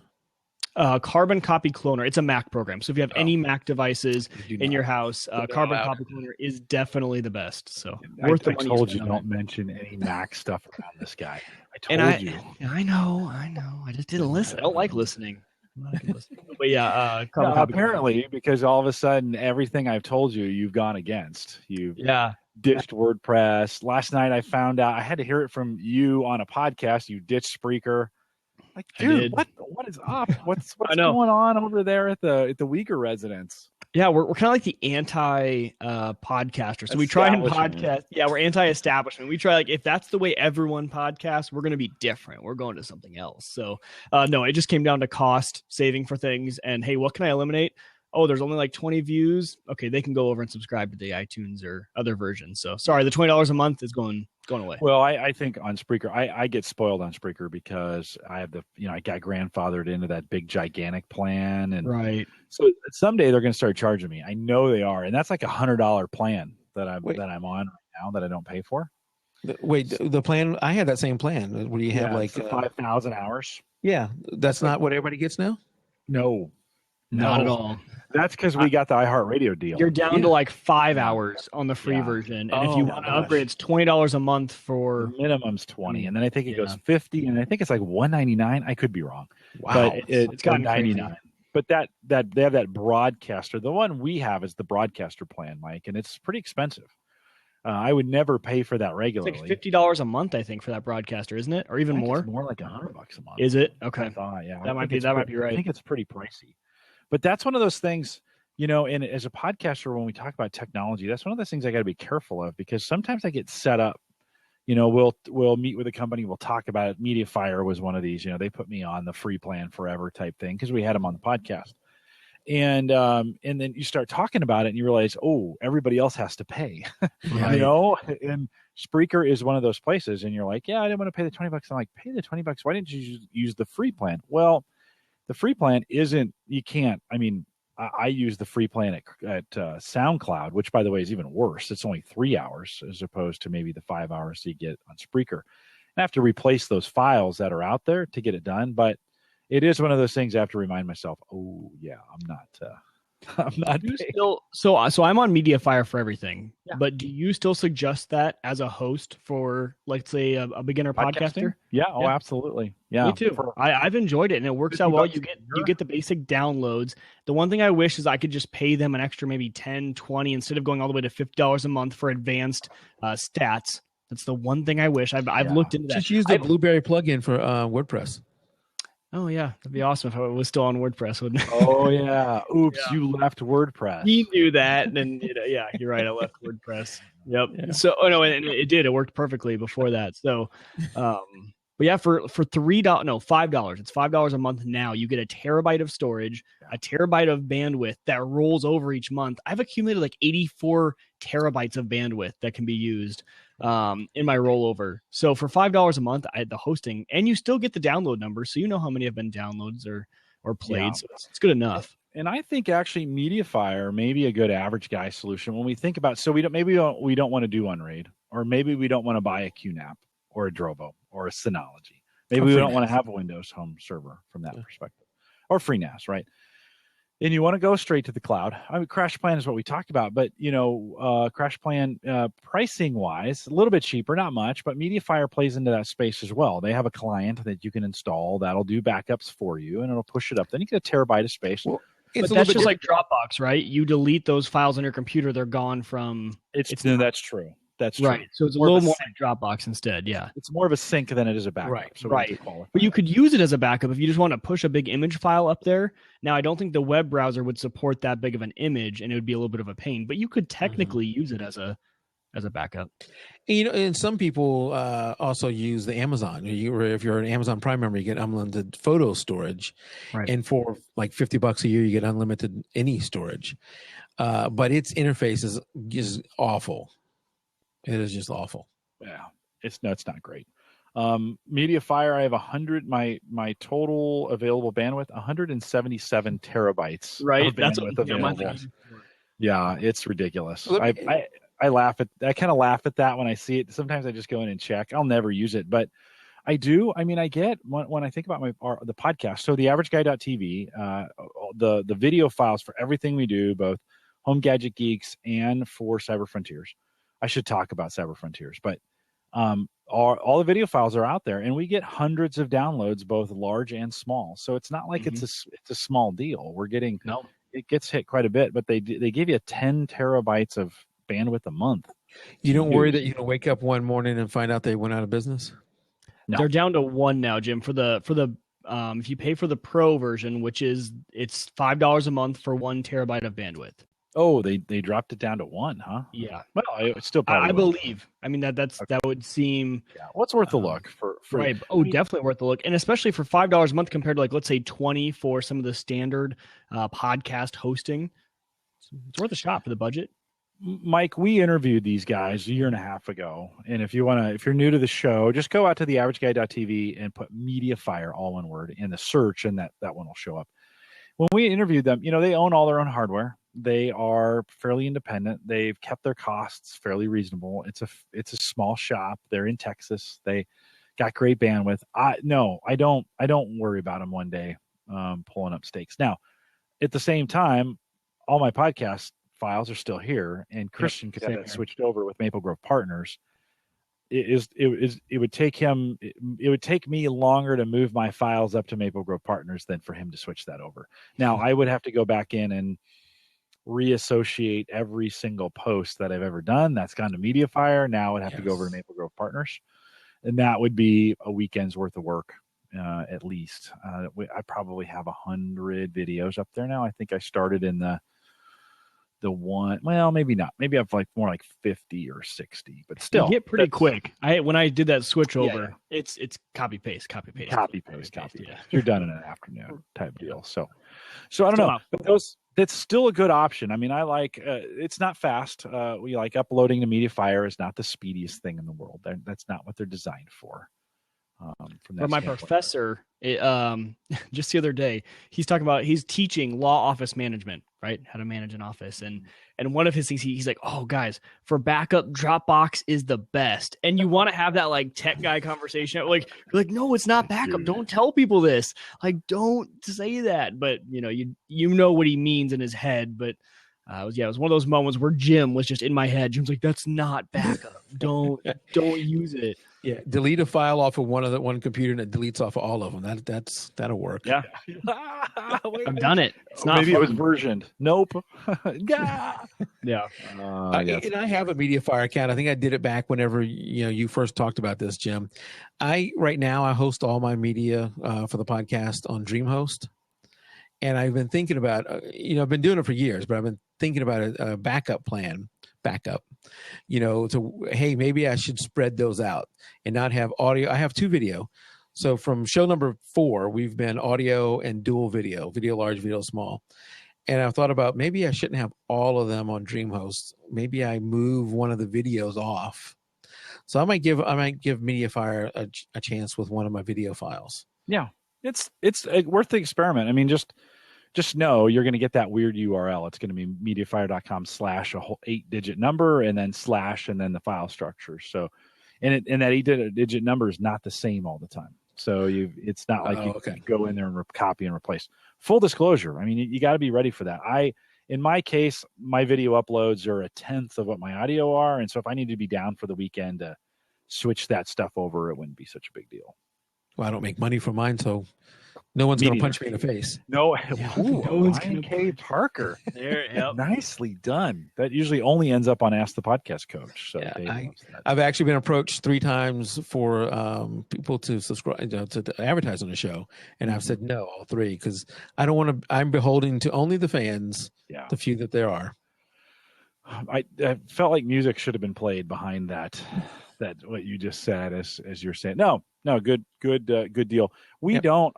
[SPEAKER 2] Carbon Copy Cloner. It's a Mac program. So if you have any Mac devices in your house, Carbon Copy Cloner is definitely the best. So worth the money.
[SPEAKER 1] I told you don't mention any Mac stuff around this guy. I told you.
[SPEAKER 2] I know. I just didn't listen. I don't like listening. But yeah,
[SPEAKER 1] apparently, because all of a sudden everything I've told you, you've gone against. You've ditched WordPress. Last night I found out, I had to hear it from you on a podcast. You ditched Spreaker. Like, dude, what is up? What's going on over there at the Uyghur residence?
[SPEAKER 2] Yeah, we're kind of like the anti podcaster. So we try and podcast. Yeah, we're anti-establishment. We try, like, if that's the way everyone podcasts, we're going to be different. We're going to something else. So no, it just came down to cost saving for things. And hey, what can I eliminate? Oh, there's only like 20 views. Okay, they can go over and subscribe to the iTunes or other versions. So sorry, the $20 a month is going away.
[SPEAKER 1] Well, I think on Spreaker, I get spoiled on Spreaker because I have I got grandfathered into that big gigantic plan, and
[SPEAKER 2] right.
[SPEAKER 1] So someday they're going to start charging me. I know they are, and that's like $100 plan that I'm on right now that I don't pay for.
[SPEAKER 3] The plan, I had that same plan. What do you have, like
[SPEAKER 1] 5,000 hours?
[SPEAKER 3] Yeah, that's not what everybody gets now.
[SPEAKER 1] No.
[SPEAKER 2] Not at all.
[SPEAKER 1] That's because we got the iHeartRadio deal.
[SPEAKER 2] You're down to like 5 hours on the free version, and if you want to upgrade, it's $20 a month for
[SPEAKER 1] the minimum's 20, and then I think it goes 50, and I think it's like 199. I could be wrong.
[SPEAKER 3] Wow,
[SPEAKER 1] but it's got 99. But that they have that broadcaster. The one we have is the broadcaster plan, Mike, and it's pretty expensive. I would never pay for that regularly.
[SPEAKER 2] It's like $50 a month, I think, for that broadcaster, isn't it? Or even more?
[SPEAKER 1] It's more like $100 a month.
[SPEAKER 2] Is it? Okay.
[SPEAKER 1] I thought, yeah.
[SPEAKER 2] That might be right.
[SPEAKER 1] I think it's pretty pricey. But that's one of those things, and as a podcaster, when we talk about technology, that's one of those things I got to be careful of, because sometimes I get set up. We'll meet with a company, we'll talk about it. MediaFire was one of these. They put me on the free plan forever type thing because we had them on the podcast. And then you start talking about it and you realize, oh, everybody else has to pay,
[SPEAKER 3] Right.
[SPEAKER 1] and Spreaker is one of those places. And you're like, yeah, I didn't want to pay the $20. I'm like, pay the $20. Why didn't you use the free plan? Well, the free plan you can't. I mean, I use the free plan at SoundCloud, which, by the way, is even worse. It's only 3 hours as opposed to maybe the 5 hours you get on Spreaker. I have to replace those files that are out there to get it done. But it is one of those things I have to remind myself, oh, yeah, I'm not.
[SPEAKER 2] So I'm on MediaFire for everything.
[SPEAKER 1] Yeah.
[SPEAKER 2] But do you still suggest that as a host for, like, say, a beginner podcaster?
[SPEAKER 1] Yeah. Oh, absolutely. Yeah.
[SPEAKER 2] Me too. I've enjoyed it, and it works out well. You get the basic downloads. The one thing I wish is I could just pay them an extra maybe 10, 20 instead of going all the way to $50 a month for advanced stats. That's the one thing I wish. I've looked into that.
[SPEAKER 3] Just use the Blueberry plugin for WordPress.
[SPEAKER 2] Oh, yeah. That'd be awesome if I was still on WordPress, wouldn't it?
[SPEAKER 1] Oh, yeah. Oops, you left WordPress.
[SPEAKER 2] He knew that. And yeah, you're right. I left WordPress. Yep.
[SPEAKER 3] Yeah.
[SPEAKER 2] So, and it did. It worked perfectly before that. So, but yeah, for $5. It's $5 a month now. You get a terabyte of storage, a terabyte of bandwidth that rolls over each month. I've accumulated like 84 terabytes of bandwidth that can be used in my rollover. So for $5 a month, I had the hosting, and you still get the download number, so you know how many have been downloads or played. Yeah. So it's good enough.
[SPEAKER 1] And I think actually MediaFire may be a good average guy solution when we think about. So we don't want to do Unraid, or maybe we don't want to buy a QNAP or a Drobo or a Synology. Maybe we don't want to have a Windows home server from that perspective, or FreeNAS, right? And you want to go straight to the cloud. I mean, CrashPlan is what we talked about, but CrashPlan pricing wise, a little bit cheaper, not much, but MediaFire plays into that space as well. They have a client that you can install that'll do backups for you, and it'll push it up. Then you get a terabyte of space.
[SPEAKER 2] Well, but that's just like Dropbox, right? You delete those files on your computer, they're gone from.
[SPEAKER 1] No, that's true. That's true.
[SPEAKER 2] Right. So it's a little more like Dropbox instead. Yeah.
[SPEAKER 1] It's more of a sync than it is a backup.
[SPEAKER 2] Right.
[SPEAKER 1] So
[SPEAKER 2] right. But you could use it as a backup if you just want to push a big image file up there. Now, I don't think the web browser would support that big of an image, and it would be a little bit of a pain, but you could technically use it as a backup.
[SPEAKER 3] And some people also use the Amazon. If you're an Amazon Prime member, you get unlimited photo storage.
[SPEAKER 2] Right.
[SPEAKER 3] And for like $50 a year, you get unlimited any storage. But its interface is awful. It is just awful.
[SPEAKER 1] Yeah, it's not great. MediaFire, I have 100. My total available bandwidth, 177 terabytes.
[SPEAKER 2] Right,
[SPEAKER 1] that's what available. Yeah, it's ridiculous. I kind of laugh at that when I see it. Sometimes I just go in and check. I'll never use it, but I do. I mean, I get when I think about the podcast. So the AverageGuy.tv, the video files for everything we do, both Home Gadget Geeks and for Cyber Frontiers. I should talk about Cyber Frontiers, but all the video files are out there, and we get hundreds of downloads, both large and small. So it's not like it's a small deal. We're getting it gets hit quite a bit, but they give you 10 terabytes of bandwidth a month.
[SPEAKER 3] You don't worry that you're gonna wake up one morning and find out they went out of business?
[SPEAKER 2] No. They're down to 1 now, Jim. For the if you pay for the Pro version, which is it's $5 a month for 1 terabyte of bandwidth.
[SPEAKER 1] Oh, they dropped it down to 1, huh?
[SPEAKER 2] Yeah.
[SPEAKER 1] Well, it's still probably.
[SPEAKER 2] I believe. I mean that would seem.
[SPEAKER 1] Yeah. What's worth a look for
[SPEAKER 2] right? Oh, definitely worth a look, and especially for $5 a month compared to, like, let's say 20 for some of the standard podcast hosting. It's worth a shot for the budget.
[SPEAKER 1] Mike, we interviewed these guys a year and a half ago, and if you're new to the show, just go out to the AverageGuy.tv and put MediaFire, all one word, in the search, and that one will show up. When we interviewed them, they own all their own hardware. They are fairly independent. They've kept their costs fairly reasonable. It's a small shop. They're in Texas. They got great bandwidth. I don't worry about them one day pulling up stakes. Now, at the same time, all my podcast files are still here, and Christian could have that switched over with Maple Grove Partners. It would take me longer to move my files up to Maple Grove Partners than for him to switch that over. Now I would have to go back in and reassociate every single post that I've ever done that's gone to MediaFire. Now I'd have to go over to Maple Grove Partners, and that would be a weekend's worth of work at least. I probably have 100 videos up there now. I think I started in the one, well, maybe not. Maybe I've like more like 50 or 60, but still.
[SPEAKER 2] You get pretty quick. When I did that switch over, it's copy paste.
[SPEAKER 1] Yeah. You're done in an afternoon type deal. So I don't know. But that's still a good option. I mean, I like, it's not fast. We like uploading to MediaFire is not the speediest thing in the world. That's not what they're designed for.
[SPEAKER 2] But my professor, just the other day, he's teaching law office management, right? How to manage an office. And one of his things, he's like, oh, guys, for backup, Dropbox is the best. And you want to have that like tech guy conversation. You're like, no, it's not backup. Don't tell people this. Like, don't say that. But, you know what he means in his head. But it was one of those moments where Jim was just in my head. Jim's like, that's not backup. Don't use it.
[SPEAKER 3] Yeah, delete a file off of one computer and it deletes off of all of them. That'll work.
[SPEAKER 2] Yeah, I've done it. It's not
[SPEAKER 1] maybe
[SPEAKER 2] fun.
[SPEAKER 1] It was versioned. Nope.
[SPEAKER 2] Yeah.
[SPEAKER 3] And I have a MediaFire account. I think I did it back whenever you first talked about this, Jim. Right now I host all my media for the podcast on DreamHost, and I've been thinking about I've been doing it for years, but I've been thinking about a backup plan. Hey, maybe I should spread those out and not have audio. I have 2 video. So from show number 4, we've been audio and dual video large, video small. And I've thought about maybe I shouldn't have all of them on DreamHost. Maybe I move one of the videos off. So I might give MediaFire a chance with one of my video files.
[SPEAKER 1] Yeah, it's worth the experiment. I mean, just know you're going to get that weird URL. It's going to be MediaFire.com/ a whole 8-digit number and then / and then the file structure. So, and that 8-digit number is not the same all the time. So it's not like you can go in there and copy and replace. Full disclosure. I mean, you got to be ready for that. In my case, my video uploads are 1/10 of what my audio are. And so if I need to be down for the weekend to switch that stuff over, it wouldn't be such a big deal.
[SPEAKER 3] Well, I don't make money from mine, so no one's going to punch me in the face.
[SPEAKER 1] No,
[SPEAKER 2] no one's going to.
[SPEAKER 1] K. Parker.
[SPEAKER 2] There, yep.
[SPEAKER 1] Nicely done. That usually only ends up on Ask the Podcast Coach. So
[SPEAKER 3] I've actually been approached 3 times for people to subscribe to advertise on the show, and I've said no all 3 because I don't want to. I'm beholden to only the fans, the few that there are.
[SPEAKER 1] I felt like music should have been played behind that what you just said as you're saying. No, good deal. We don't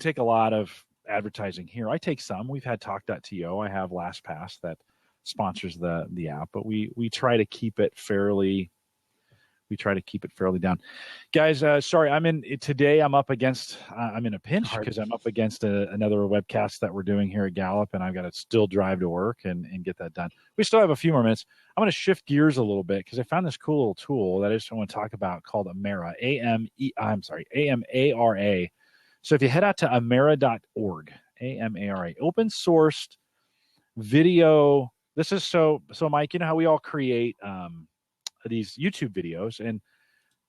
[SPEAKER 1] take a lot of advertising here. I take some. We've had Talk.to. I have LastPass that sponsors the app, but we try to keep it fairly down. Guys, sorry, I'm in a pinch because I'm up against another webcast that we're doing here at Gallup, and I've got to still drive to work and get that done. We still have a few more minutes. I'm going to shift gears a little bit because I found this cool little tool that I just want to talk about called Amara, AMARA. So if you head out to amara.org, AMARA, open sourced video. This is so Mike, you know how we all create these YouTube videos, and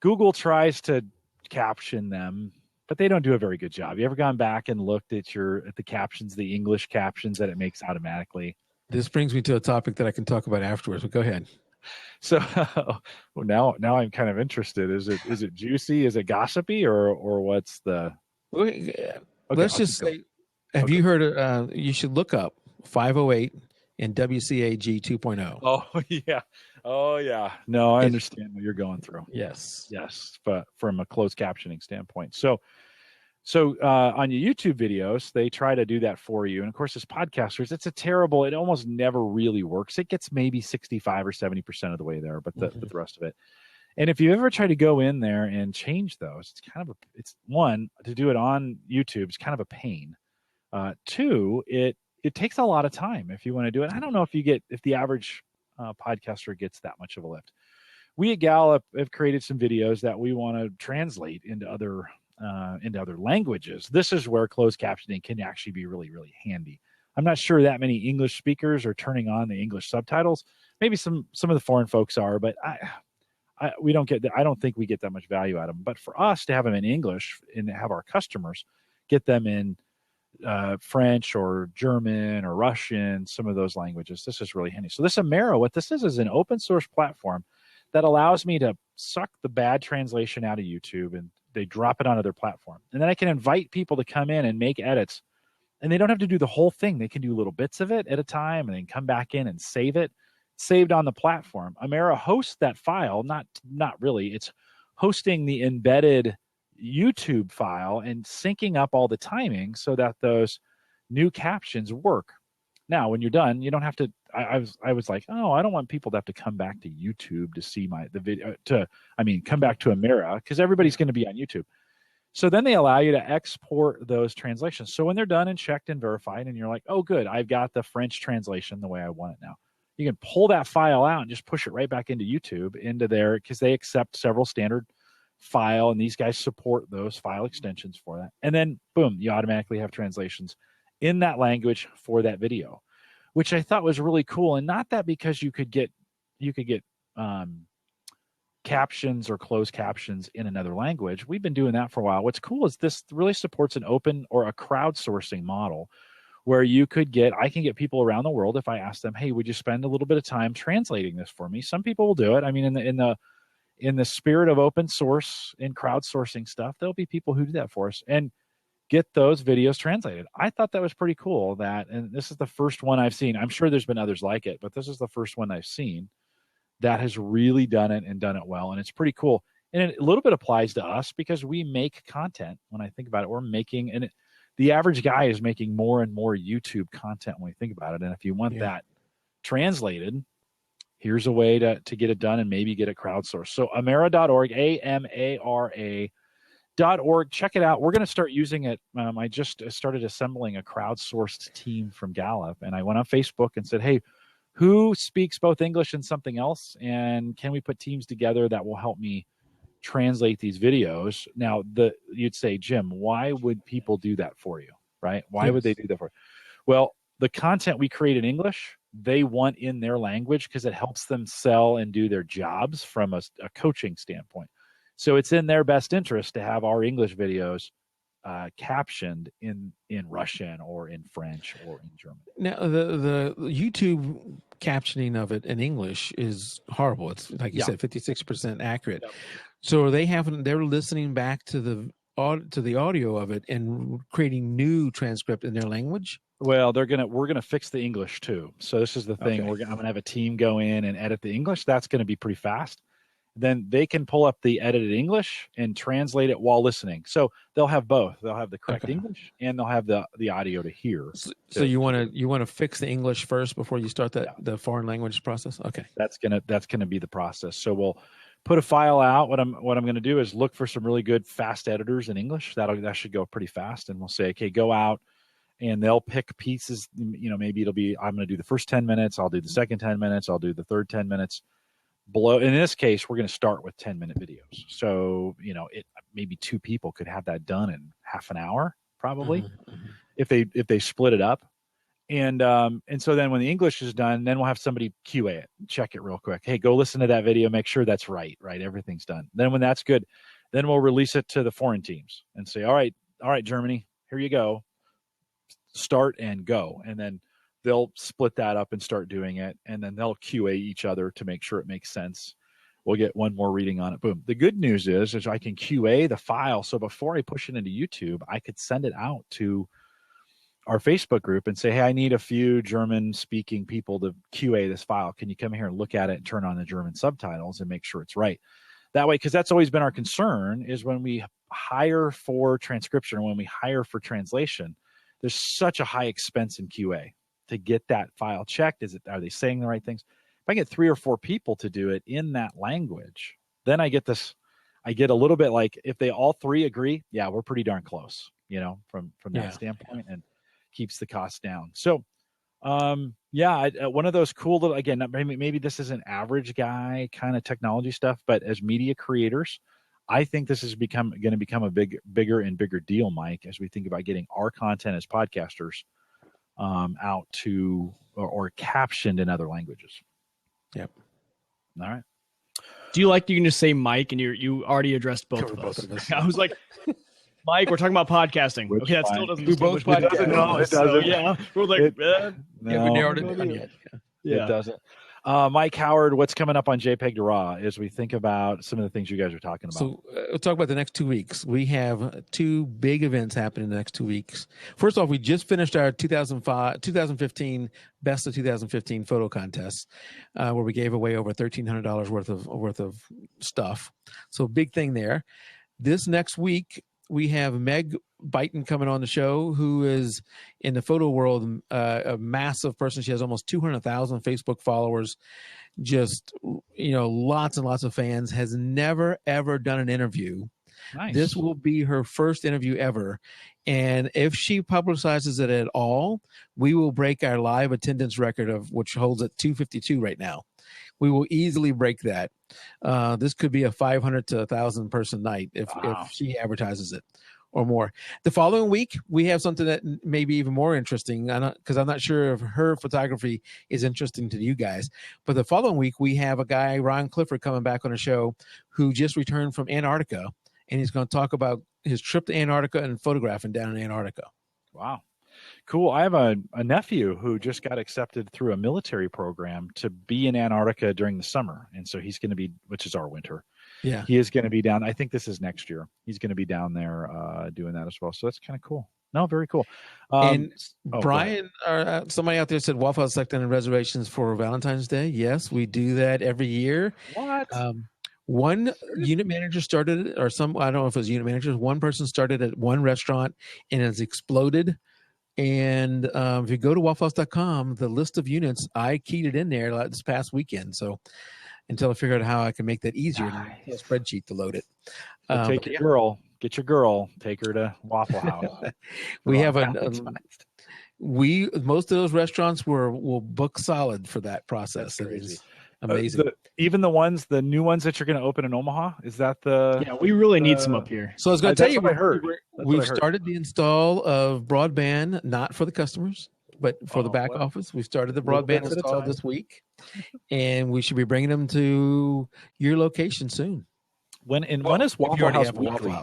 [SPEAKER 1] Google tries to caption them, but they don't do a very good job. You ever gone back and looked at the captions, the English captions that it makes automatically?
[SPEAKER 3] This brings me to a topic that I can talk about afterwards, but go ahead.
[SPEAKER 1] So now I'm kind of interested. Is it juicy? Is it gossipy, or what's the?
[SPEAKER 3] Let's just say, have you heard? You should look up 508 and WCAG 2.0.
[SPEAKER 1] Oh yeah. No, I understand what you're going through.
[SPEAKER 3] Yes,
[SPEAKER 1] but from a closed captioning standpoint. So on your YouTube videos, they try to do that for you. And of course, as podcasters, it almost never really works. It gets maybe 65 or 70% of the way there, but the rest of it. And if you ever try to go in there and change those, it's one, to do it on YouTube, it's kind of a pain. 2, it takes a lot of time if you want to do it. I don't know if the average podcaster gets that much of a lift. We at Gallup have created some videos that we want to translate into other languages. This is where closed captioning can actually be really, really handy. I'm not sure that many English speakers are turning on the English subtitles. Maybe some of the foreign folks are, but we don't get. I don't think we get that much value out of them. But for us to have them in English and have our customers get them in French or German or Russian, some of those languages, this is really handy. So this Amera, what this is an open source platform that allows me to suck the bad translation out of YouTube, and they drop it onto their platform. And then I can invite people to come in and make edits. And they don't have to do the whole thing. They can do little bits of it at a time and then come back in and save it, saved on the platform. Amera hosts that file, not really. It's hosting the embedded YouTube file and syncing up all the timing so that those new captions work. Now, when you're done, you don't have to. I was like, oh, I don't want people to have to come back to YouTube to see the video. Come back to Amera, because everybody's going to be on YouTube. So then they allow you to export those translations. So when they're done and checked and verified, and you're like, oh, good, I've got the French translation the way I want it now. You can pull that file out and just push it right back into YouTube, into there, because they accept several standard file, and these guys support those file extensions for that. And then, boom, you automatically have translations in that language for that video, which I thought was really cool. And not that because you could get captions or closed captions in another language. We've been doing that for a while. What's cool is this really supports an open or a crowdsourcing model where I can get people around the world. If I ask them, hey, would you spend a little bit of time translating this for me? Some people will do it. I mean, in the spirit of open source and crowdsourcing stuff, there'll be people who do that for us and get those videos translated. I thought that was pretty cool. And this is the first one I've seen. I'm sure there's been others like it, but this is the first one I've seen that has really done it and done it well. And it's pretty cool. And it a little bit applies to us because we make content. When I think about it, we're making, and the average guy is making more and more YouTube content when we think about it. And if you want that translated, here's a way to get it done and maybe get it crowdsourced. So amara.org, AMARA.org. Check it out. We're going to start using it. I just started assembling a crowdsourced team from Gallup, and I went on Facebook and said, hey, who speaks both English and something else? And can we put teams together that will help me translate these videos? Now, you'd say, Jim, why would people do that for you, right? Why would they do that for you? Well, the content we create in English, they want in their language because it helps them sell and do their jobs from a coaching standpoint. So it's in their best interest to have our English videos captioned in Russian or in French or in German.
[SPEAKER 3] Now, the YouTube captioning of it in English is horrible. It's like you said, 56% accurate. Yep. So they're listening back to the audio of it and creating new transcript in their language.
[SPEAKER 1] Well, we're gonna fix the English too. So this is the thing. Okay. I'm gonna have a team go in and edit the English. That's gonna be pretty fast. Then they can pull up the edited English and translate it while listening. So they'll have both. They'll have the correct English and they'll have the audio to hear.
[SPEAKER 3] So you want to fix the English first before you start the foreign language process? Okay.
[SPEAKER 1] That's gonna be the process. So we'll put a file out. What I'm gonna do is look for some really good fast editors in English. That should go pretty fast. And we'll say, okay, go out. And they'll pick pieces, maybe it'll be, I'm going to do the first 10 minutes. I'll do the second 10 minutes. I'll do the third 10 minutes. In this case, we're going to start with 10-minute videos. So, maybe two people could have that done in half an hour, probably, if they split it up. And so then when the English is done, then we'll have somebody QA it, check it real quick. Hey, go listen to that video. Make sure that's right. Everything's done. Then when that's good, then we'll release it to the foreign teams and say, all right, Germany, here you go. Start and go. And then they'll split that up and start doing it. And then they'll QA each other to make sure it makes sense. We'll get one more reading on it. Boom. The good news is I can QA the file. So before I push it into YouTube, I could send it out to our Facebook group and say, hey, I need a few German speaking people to QA this file. Can you come here and look at it and turn on the German subtitles and make sure it's right? That way, because that's always been our concern, is when we hire for transcription or when we hire for translation, there's such a high expense in QA to get that file checked. Are they saying the right things? If I get 3 or 4 people to do it in that language, then I get a little bit like, if they all 3 agree, yeah, we're pretty darn close, from that standpoint, and keeps the cost down. So, one of those cool little, again, maybe this isn't average guy kind of technology stuff, but as media creators, I think this is going to become a bigger and bigger deal, Mike, as we think about getting our content as podcasters out to or captioned in other languages.
[SPEAKER 3] Yep.
[SPEAKER 1] All right.
[SPEAKER 2] Do you like you can just say Mike and you already addressed both of us? I was like, Mike, we're talking about podcasting.
[SPEAKER 1] Which
[SPEAKER 2] okay, that
[SPEAKER 1] fine.
[SPEAKER 2] still doesn't
[SPEAKER 3] We both
[SPEAKER 2] distinguish
[SPEAKER 3] podcast.
[SPEAKER 1] No, it
[SPEAKER 2] So,
[SPEAKER 1] doesn't.
[SPEAKER 2] yeah, we're like,
[SPEAKER 3] Yeah, we narrowed it down yet.
[SPEAKER 1] It doesn't. Mike Howard, what's coming up on JPEG to RAW as we think about some of the things you guys are talking about?
[SPEAKER 3] So we'll talk about the next 2 weeks. We have 2 big events happening in the next 2 weeks. First off, we just finished our 2015 Best of 2015 photo contest, where we gave away over $1,300 worth of stuff. So big thing there. This next week, we have Blab.im coming on the show, who is in the photo world a massive person. She has almost 200,000 Facebook followers, just, lots and lots of fans, has never, ever done an interview.
[SPEAKER 1] Nice.
[SPEAKER 3] This will be her first interview ever. And if she publicizes it at all, we will break our live attendance record which holds at 252 right now. We will easily break that. This could be a 500 to 1,000 person night if she advertises it or more. The following week, we have something that may be even more interesting, because I'm not sure if her photography is interesting to you guys. But the following week, we have a guy, Ron Clifford, coming back on the show who just returned from Antarctica, and he's going to talk about his trip to Antarctica and photographing down in Antarctica.
[SPEAKER 1] Wow. Cool. I have a nephew who just got accepted through a military program to be in Antarctica during the summer. And so he's going to be, which is our winter.
[SPEAKER 3] Yeah.
[SPEAKER 1] He is going to be down. I think this is next year. He's going to be down there doing that as well. So that's kind of cool. No, very cool.
[SPEAKER 3] And Brian, somebody out there said Waffle House selecting reservations for Valentine's Day. Yes, we do that every year.
[SPEAKER 1] What?
[SPEAKER 3] One unit manager started, I don't know if it was unit managers. One person started at one restaurant and it's exploded. And if you go to wafflehouse.com, the list of units, I keyed it in there this past weekend. So until I figured out how I can make that easier, a spreadsheet to load it.
[SPEAKER 1] Take your girl, get your girl, take her to Waffle House.
[SPEAKER 3] We have most of those restaurants will book solid for that process.
[SPEAKER 1] That's crazy.
[SPEAKER 3] Amazing.
[SPEAKER 1] Even the new ones that you're going to open in Omaha, is that the?
[SPEAKER 2] Yeah, we really need some up here.
[SPEAKER 3] So I was going to tell you,
[SPEAKER 1] what I heard.
[SPEAKER 3] We've started the install of broadband, not for the customers, but for the back office. We started the broadband install this week, and we should be bringing them to your location soon.
[SPEAKER 1] When is Waffle House Weekly?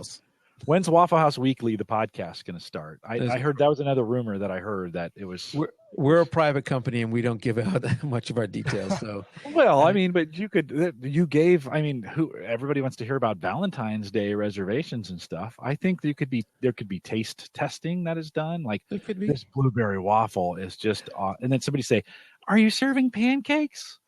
[SPEAKER 1] When's Waffle House Weekly, the podcast, going to start? I heard that was another rumor that I heard that it was.
[SPEAKER 3] We're a private company and we don't give out much of our details. So,
[SPEAKER 1] well, I mean, but everybody wants to hear about Valentine's Day reservations and stuff. I think there could be taste testing that is done. Like
[SPEAKER 3] there could be.
[SPEAKER 1] This blueberry waffle is just, and then somebody say, "Are you serving pancakes?"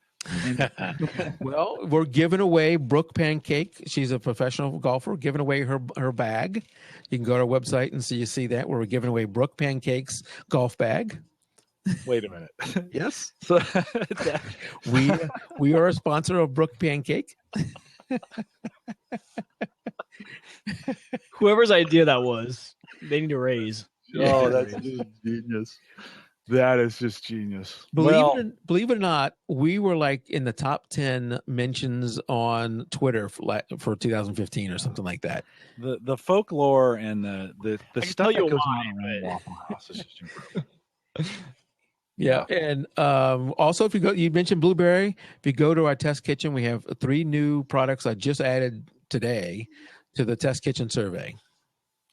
[SPEAKER 3] Well, we're giving away Brooke Pancake. She's a professional golfer, giving away her bag. You can go to our website and see that, where we're giving away Brooke Pancake's golf bag.
[SPEAKER 1] Wait a minute.
[SPEAKER 3] Yes.
[SPEAKER 1] So
[SPEAKER 3] we are a sponsor of Brooke Pancake.
[SPEAKER 2] Whoever's idea that was, they need a raise.
[SPEAKER 1] Oh, that's just genius. That is just genius.
[SPEAKER 3] Believe it or not, we were like in the top 10 mentions on Twitter for 2015 or something like that.
[SPEAKER 1] The folklore and the stuff that goes on around Waffle House is just incredible.
[SPEAKER 3] Yeah, and also if you mentioned Blueberry. If you go to our test kitchen, we have 3 new products I just added today to the test kitchen survey.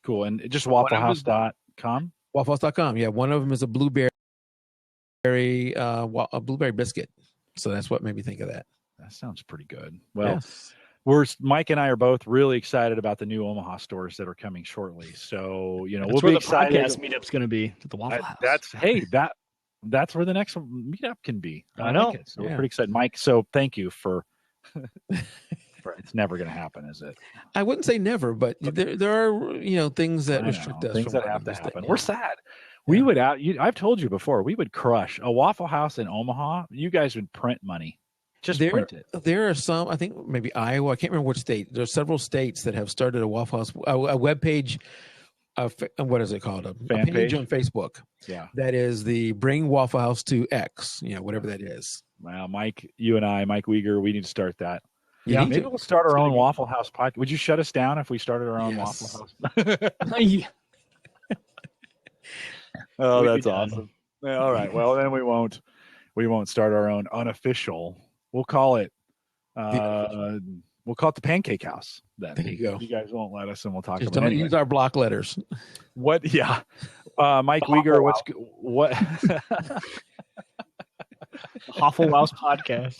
[SPEAKER 1] Cool, and just wafflehouse.com.
[SPEAKER 3] Wafflehouse.com. Yeah, one of them is a blueberry biscuit. So that's what made me think of that.
[SPEAKER 1] That sounds pretty good. Well, Mike and I are both really excited about the new Omaha stores that are coming shortly. So, we'll be excited.
[SPEAKER 2] Podcast meetup's going to be at the Waffle House.
[SPEAKER 1] That's where the next meetup can be.
[SPEAKER 2] I know.
[SPEAKER 1] Like so we're pretty excited, Mike. So thank you for. It's never going to happen, is it?
[SPEAKER 3] I wouldn't say never, but there are things that restrict us.
[SPEAKER 1] Things that have to happen. We're sad. We would I've told you before, we would crush a Waffle House in Omaha. You guys would print money. Print it.
[SPEAKER 3] There are some, I think maybe Iowa, I can't remember which state. There are several states that have started a Waffle House, a web page. What is it called? A page on Facebook.
[SPEAKER 1] Yeah.
[SPEAKER 3] That is the Bring Waffle House to X, whatever that is.
[SPEAKER 1] Well, Mike, you and I, Mike Uyghur, we need to start that.
[SPEAKER 3] Yeah,
[SPEAKER 1] maybe we'll start our own Waffle House podcast. Would you shut us down if we started our own Waffle House?
[SPEAKER 2] Yeah.
[SPEAKER 1] Oh, that's awesome. Yeah, all right. Well, then we won't start our own unofficial. We'll call it the Pancake House then.
[SPEAKER 3] There you go.
[SPEAKER 1] You guys won't let us, and we'll talk
[SPEAKER 3] Just
[SPEAKER 1] about it.
[SPEAKER 3] don't use our block letters.
[SPEAKER 1] What? Yeah. Mike Uyghur, what?
[SPEAKER 2] Hofflehouse podcast.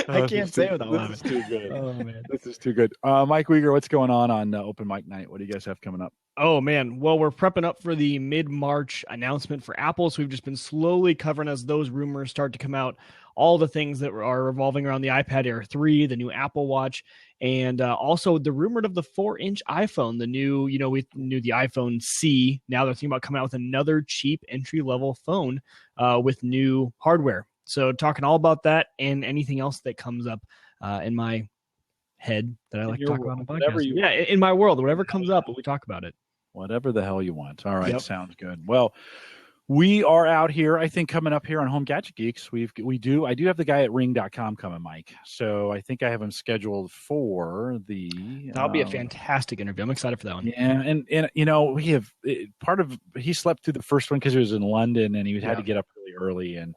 [SPEAKER 2] I can't say it without laughing.
[SPEAKER 1] This is too good.
[SPEAKER 2] Oh man,
[SPEAKER 1] this is too good. Mike Uyghur, what's going on Open Mic Night? What do you guys have coming up?
[SPEAKER 2] Oh man, well, we're prepping up for the mid-March announcement for Apple, so we've just been slowly covering as those rumors start to come out, all the things that are revolving around the iPad Air 3, the new Apple Watch, and also the rumored of the 4-inch iPhone, the new, we knew the iPhone C. Now they're thinking about coming out with another cheap entry-level phone with new hardware. So talking all about that and anything else that comes up in my head that I like to talk about on the podcast. In my world, whatever comes up, we talk about it.
[SPEAKER 1] Whatever the hell you want. All right,
[SPEAKER 2] Yep.
[SPEAKER 1] Sounds good. Well, we are out here, I think, coming up here on Home Gadget Geeks. I do have the guy at Ring.com coming, Mike. So I think I have him scheduled for the.
[SPEAKER 2] That'll be a fantastic interview. I'm excited for that one.
[SPEAKER 1] Yeah, and we have he slept through the first one because he was in London and he had to get up really early, and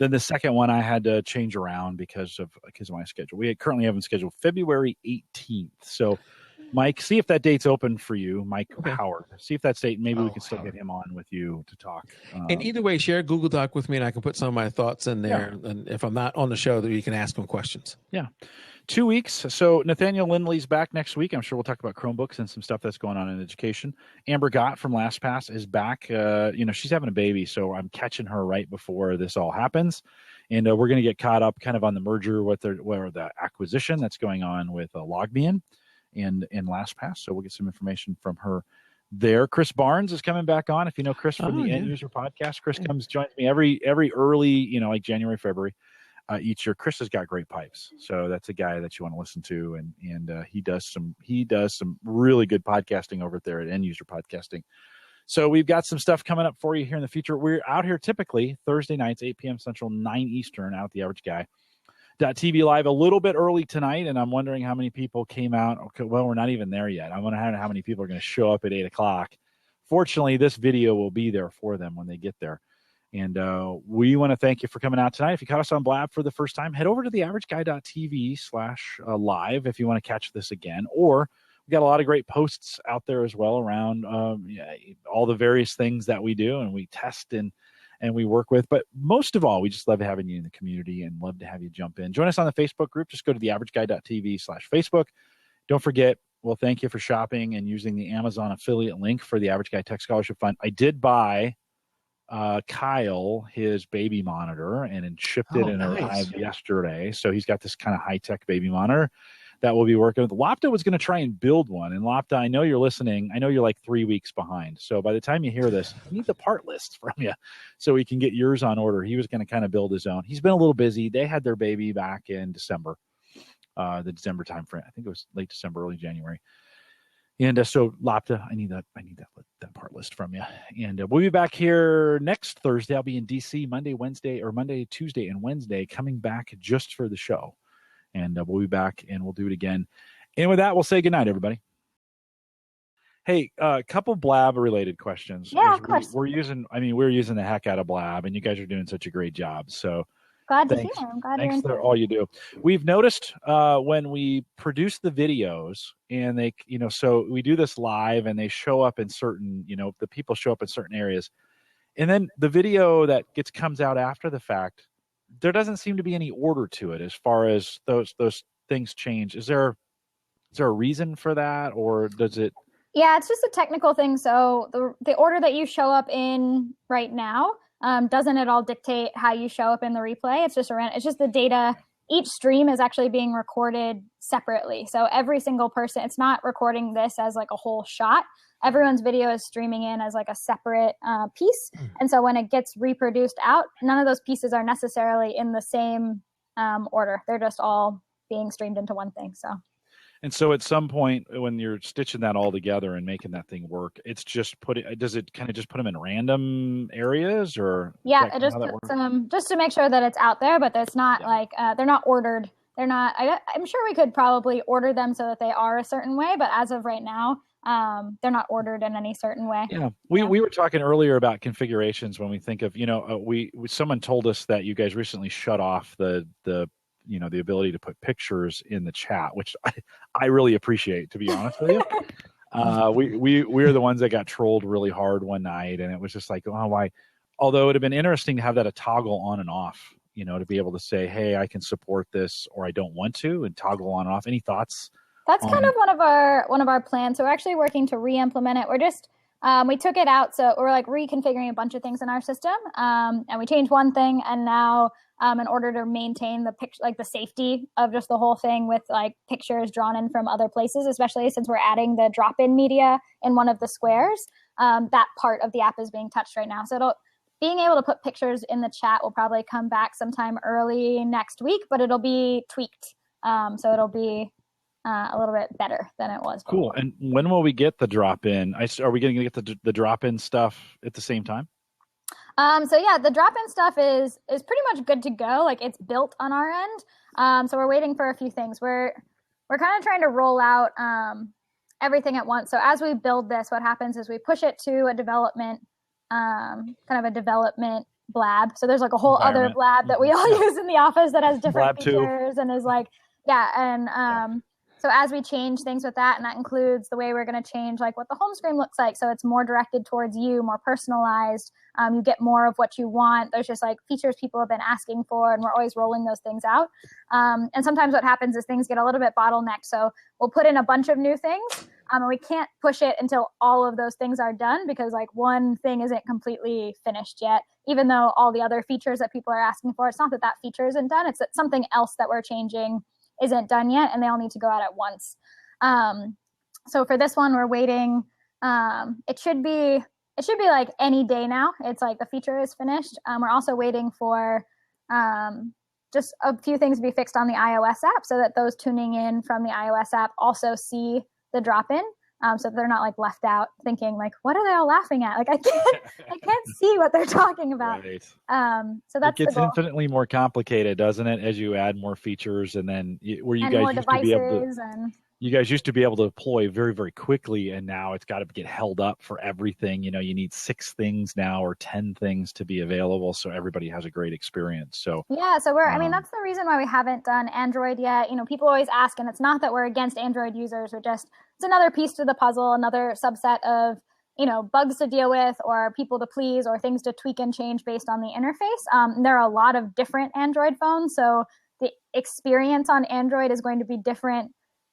[SPEAKER 1] then the second one I had to change around because of my schedule. We currently have him scheduled February 18th. So. Mike, see if that date's open for you, Mike Howard. See if that's date. Maybe we can still get him on with you to talk.
[SPEAKER 3] And either way, share Google Doc with me, and I can put some of my thoughts in there. Yeah. And if I'm not on the show, that you can ask him questions. Yeah.
[SPEAKER 1] 2 weeks. So Nathaniel Lindley's back next week. I'm sure we'll talk about Chromebooks and some stuff that's going on in education. Amber Gott from LastPass is back. She's having a baby, so I'm catching her right before this all happens. And we're going to get caught up kind of on the merger with the acquisition that's going on with Blab.im. And LastPass, so we'll get some information from her there. Chris Barnes is coming back on. If you know Chris from the End User Podcast, Chris joins me every early, like January, February each year. Chris has got great pipes, so that's a guy that you want to listen to, and he does some really good podcasting over there at End User Podcasting. So we've got some stuff coming up for you here in the future. We're out here typically Thursday nights, 8 p.m. Central, 9 Eastern, out at the Average Guy. TV live a little bit early tonight, and I'm wondering how many people came out. Okay, well, we're not even there yet. I'm wondering how many people are going to show up at 8 o'clock. Fortunately, this video will be there for them when they get there. And we want to thank you for coming out tonight. If you caught us on Blab for the first time, head over to theaverageguy.tv/live if you want to catch this again. Or we got a lot of great posts out there as well around all the various things that we do and we test and we work with. But most of all, we just love having you in the community and love to have you jump in. Join us on the Facebook group. Just go to theaverageguy.tv/Facebook. Don't forget, well, thank you for shopping and using the Amazon affiliate link for the Average Guy Tech Scholarship Fund. I did buy Kyle his baby monitor and shipped it and arrived yesterday. So he's got this kind of high-tech baby monitor that we'll be working with. Lopta was going to try and build one. And Lopta, I know you're listening. I know you're like 3 weeks behind. So by the time you hear this, I need the part list from you so we can get yours on order. He was going to kind of build his own. He's been a little busy. They had their baby back in December, the December time frame. I think it was late December, early January. And so Lopta, I need that part list from you. And we'll be back here next Thursday. I'll be in DC Monday, Tuesday, and Wednesday, coming back just for the show. And we'll be back and we'll do it again. And with that, we'll say goodnight, everybody. Hey, a couple Blab related questions.
[SPEAKER 4] Yeah, of course.
[SPEAKER 1] We're using the heck out of Blab, and you guys are doing such a great job. So
[SPEAKER 4] glad to hear. I'm glad
[SPEAKER 1] thanks for all you do. We've noticed when we produce the videos and they, so we do this live and they show up in certain, the people show up in certain areas. And then the video that comes out after the fact, there doesn't seem to be any order to it as far as those things change. Is there a reason for that, or does it?
[SPEAKER 4] Yeah, it's just a technical thing. So the order that you show up in right now doesn't at all dictate how you show up in the replay. It's just the data. Each stream is actually being recorded separately. So every single person, it's not recording this as like a whole shot. Everyone's video is streaming in as like a separate piece. And so when it gets reproduced out, none of those pieces are necessarily in the same order. They're just all being streamed into one thing.
[SPEAKER 1] And so at some point when you're stitching that all together and making that thing work, it's just does it kind of just put them in random areas, or?
[SPEAKER 4] Yeah, it just puts them just to make sure that it's out there, but it's not like they're not ordered. they're not. I'm sure we could probably order them so that they are a certain way, but as of right now, they're not ordered in any certain way.
[SPEAKER 1] Yeah, we were talking earlier about configurations when we think of, someone told us that you guys recently shut off the ability to put pictures in the chat, which I really appreciate, to be honest with you. We were the ones that got trolled really hard one night, and it was just like, oh, why? Although it would have been interesting to have that a toggle on and off, to be able to say, hey, I can support this or I don't want to, and toggle on and off. Any thoughts?
[SPEAKER 4] That's kind of one of our plans. So we're actually working to re-implement it. We're just we took it out, so we're like reconfiguring a bunch of things in our system, and we changed one thing, and now in order to maintain the picture, like the safety of just the whole thing with like pictures drawn in from other places, especially since we're adding the drop-in media in one of the squares, that part of the app is being touched right now. So being able to put pictures in the chat will probably come back sometime early next week, but it'll be tweaked. So it'll be a little bit better than it was before.
[SPEAKER 1] Cool. And when will we get the drop-in? Are we going to get the drop-in stuff at the same time?
[SPEAKER 4] So yeah, the drop-in stuff is pretty much good to go. Like it's built on our end. So we're waiting for a few things. We're kind of trying to roll out everything at once. So as we build this, what happens is we push it to a development Blab. So there's like a whole other Blab that we all use in the office that has different features and is like, so as we change things with that, and that includes the way we're going to change like what the home screen looks like. So it's more directed towards you, more personalized. You get more of what you want. There's just like features people have been asking for, and we're always rolling those things out. And sometimes what happens is things get a little bit bottlenecked. So we'll put in a bunch of new things, and we can't push it until all of those things are done, because like one thing isn't completely finished yet, even though all the other features that people are asking for, it's not that feature isn't done. It's that something else that we're changing isn't done yet, and they all need to go out at once. So for this one, we're waiting. It should be like any day now. It's like the feature is finished. We're also waiting for just a few things to be fixed on the iOS app, so that those tuning in from the iOS app also see the drop-in, so they're not like left out thinking like, what are they all laughing at? Like I can't see what they're talking about.
[SPEAKER 1] Right.
[SPEAKER 4] So that's
[SPEAKER 1] it gets infinitely more complicated, doesn't it, as you add more features, and then where you guys used to be able to. You guys used to be able to deploy very, very quickly, and now it's got to get held up for everything. You need 6 things now or 10 things to be available, so everybody has a great experience. So
[SPEAKER 4] yeah, so that's the reason why we haven't done Android yet. People always ask, and it's not that we're against Android users. It's another piece to the puzzle, another subset of bugs to deal with, or people to please, or things to tweak and change based on the interface. There are a lot of different Android phones, so the experience on Android is going to be different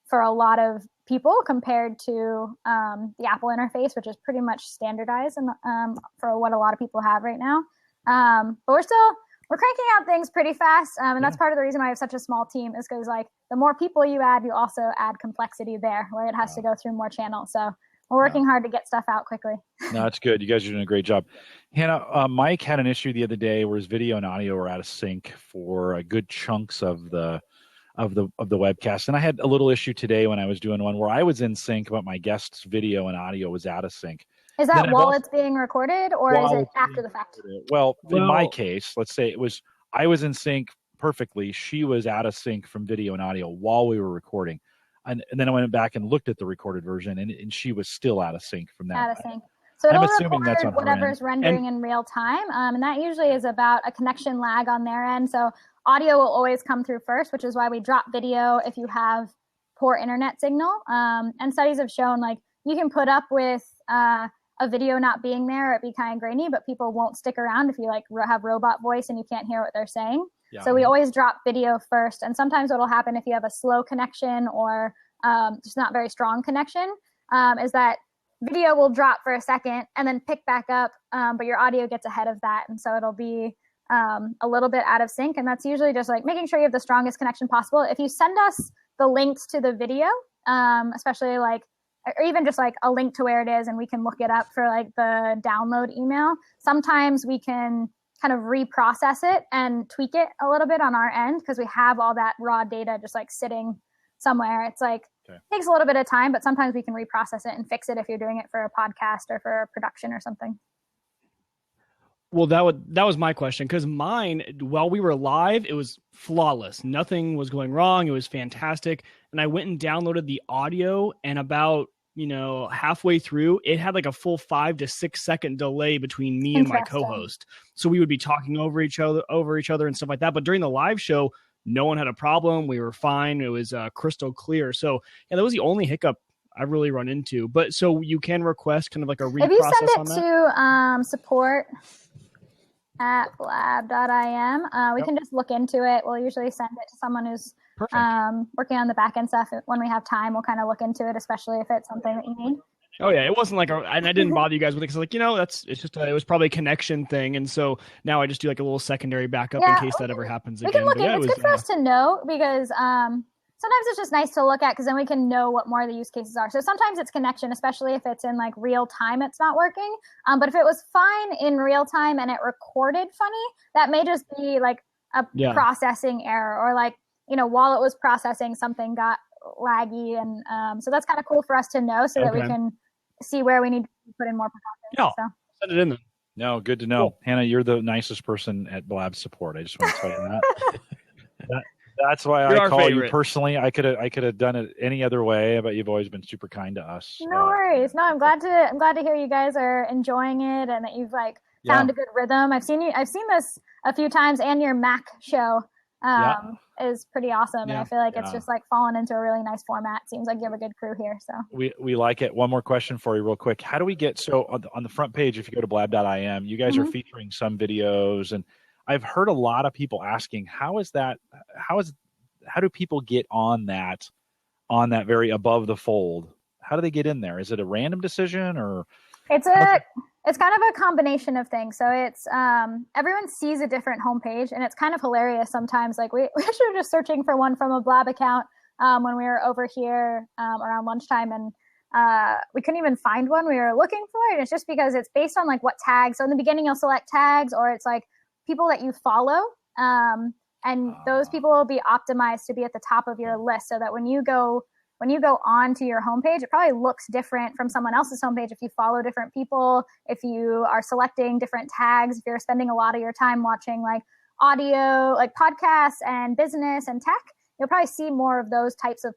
[SPEAKER 4] for a lot of people compared to the Apple interface, which is pretty much standardized for what a lot of people have right now. But we're cranking out things pretty fast, and that's part of the reason why I have such a small team, is because like the more people you add, you also add complexity there, where it has to go through more channels. So we're working hard to get stuff out quickly. No,
[SPEAKER 1] it's good. You guys are doing a great job. Hannah, Mike had an issue the other day where his video and audio were out of sync for good chunks of the webcast, and I had a little issue today when I was doing one where I was in sync, but my guest's video and audio was out of sync.
[SPEAKER 4] Is that while it's being recorded, or is it after the fact?
[SPEAKER 1] Well, in my case, let's say I was in sync perfectly. She was out of sync from video and audio while we were recording, and then I went back and looked at the recorded version, and she was still out of sync from that.
[SPEAKER 4] Out of sync. So it'll record whatever's rendering in real time, and that usually is about a connection lag on their end. So audio will always come through first, which is why we drop video if you have poor internet signal. And studies have shown like you can put up with a video not being there, or it be kind of grainy, but people won't stick around if you like have robot voice and you can't hear what they're saying. Yeah. So we always drop video first. And sometimes what'll happen if you have a slow connection or just not very strong connection is that video will drop for a second and then pick back up, but your audio gets ahead of that. And so it'll be a little bit out of sync. And that's usually just like making sure you have the strongest connection possible. If you send us the links to the video, especially like, or even just like a link to where it is, and we can look it up for like the download email, sometimes we can kind of reprocess it and tweak it a little bit on our end, because we have all that raw data just like sitting somewhere. It's like, takes a little bit of time, but sometimes we can reprocess it and fix it if you're doing it for a podcast or for a production or something.
[SPEAKER 2] Well, that was my question, because mine, while we were live, it was flawless. Nothing was going wrong. It was fantastic. And I went and downloaded the audio, and about halfway through, it had like a full 5 to 6 second delay between me and my co-host. So we would be talking over each other and stuff like that. But during the live show, no one had a problem. We were fine. It was crystal clear. So yeah, that was the only hiccup I really run into. But so you can request kind of like a reprocess on that?
[SPEAKER 4] If you send it to support at Blab.im, we can just look into it. We'll usually send it to someone who's working on the back end stuff. When we have time, we'll kind of look into it, especially if it's something that you need.
[SPEAKER 2] Oh yeah, it wasn't like, and I didn't bother you guys with it because it was probably a connection thing, and so now I just do like a little secondary backup in case that ever happens again.
[SPEAKER 4] We can look at it. It's good for us to know, because sometimes it's just nice to look at, because then we can know what more of the use cases are. So sometimes it's connection, especially if it's in like real time, it's not working. But if it was fine in real time and it recorded funny, that may just be like a processing error, or like, while it was processing, something got laggy. And so that's kind of cool for us to know, so that we can see where we need to put in more precautions.
[SPEAKER 2] Yeah, send it in then.
[SPEAKER 1] No, good to know. Cool. Hannah, you're the nicest person at Blab support. I just want to tell you that. That's why I call you personally. I could have done it any other way, but you've always been super kind to us.
[SPEAKER 4] No worries. No, I'm glad to hear you guys are enjoying it, and that you've like found a good rhythm. I've seen this a few times, and your Mac show is pretty awesome. And I feel like it's just like fallen into a really nice format. Seems like you have a good crew here. So we like it. One more question for you real quick. How do we get, so on the front page, if you go to blab.im, you guys are featuring some videos, and I've heard a lot of people asking, how do people get on that very above the fold? How do they get in there? Is it a random decision, or it's kind of a combination of things. So it's everyone sees a different homepage, and it's kind of hilarious sometimes. Like we actually were just searching for one from a Blab account when we were over here around lunchtime, and we couldn't even find one we were looking for. And it's just because it's based on like what tags. So in the beginning, you'll select tags, or it's like people that you follow, and those people will be optimized to be at the top of your list, so that when you go on to your homepage, it probably looks different from someone else's homepage if you follow different people, if you are selecting different tags, if you're spending a lot of your time watching like audio, like podcasts and business and tech, you'll probably see more of those types of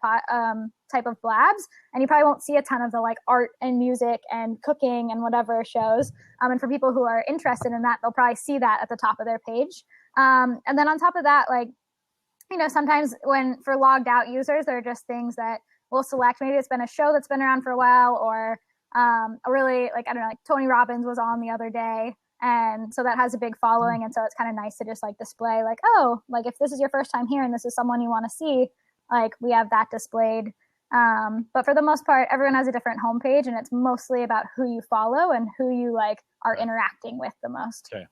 [SPEAKER 4] type of blabs, and you probably won't see a ton of the like art and music and cooking and whatever shows. And for people who are interested in that, they'll probably see that at the top of their page. And then on top of that, like, sometimes for logged out users, there are just things that we'll select. Maybe it's been a show that's been around for a while, or a really, like, I don't know, like Tony Robbins was on the other day. And so that has a big following. And so it's kind of nice to just like display like, oh, like if this is your first time here and this is someone you want to see, like we have that displayed. But for the most part, everyone has a different homepage, and it's mostly about who you follow and who you like are interacting with the most.
[SPEAKER 1] Okay.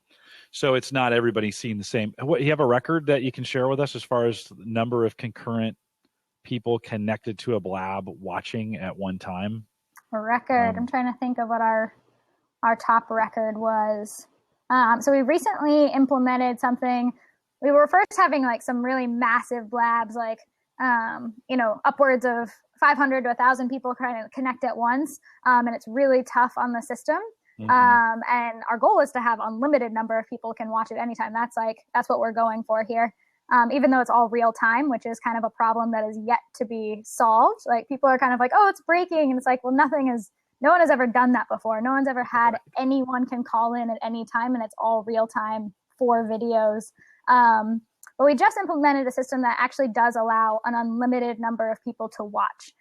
[SPEAKER 1] So it's not everybody seeing the same. What, you have a record that you can share with us as far as the number of concurrent people connected to a Blab watching at one time?
[SPEAKER 4] A record. I'm trying to think of what our top record was. So we recently implemented something. We were first having like some really massive Blabs, like, upwards of 500 to 1,000 people kind of connect at once. And it's really tough on the system. And our goal is to have unlimited number of people can watch it anytime. That's what we're going for here. Even though it's all real time, which is kind of a problem that is yet to be solved. Like people are kind of like, oh, it's breaking. And it's like, well, no one has ever done that before. No one's ever had anyone can call in at any time, and it's all real time for videos. But we just implemented a system that actually does allow an unlimited number of people to watch.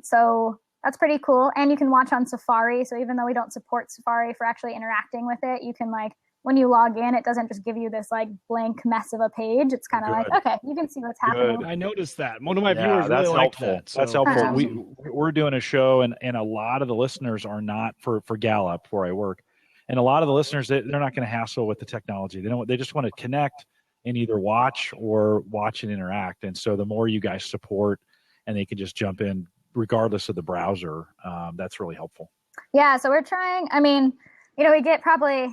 [SPEAKER 4] So that's pretty cool. And you can watch on Safari. So even though we don't support Safari for actually interacting with it, you can like, when you log in, it doesn't just give you this like blank mess of a page. It's kind of like, okay, you can see what's happening.
[SPEAKER 2] I noticed that. One of my viewers really liked that. So.
[SPEAKER 1] That's helpful. We're doing a show, and a lot of the listeners are not for Gallup, where I work. And a lot of the listeners, they're not going to hassle with the technology. They just want to connect and either watch and interact. And so the more you guys support, and they can just jump in regardless of the browser, that's really helpful.
[SPEAKER 4] Yeah, so we're trying. I mean, we get probably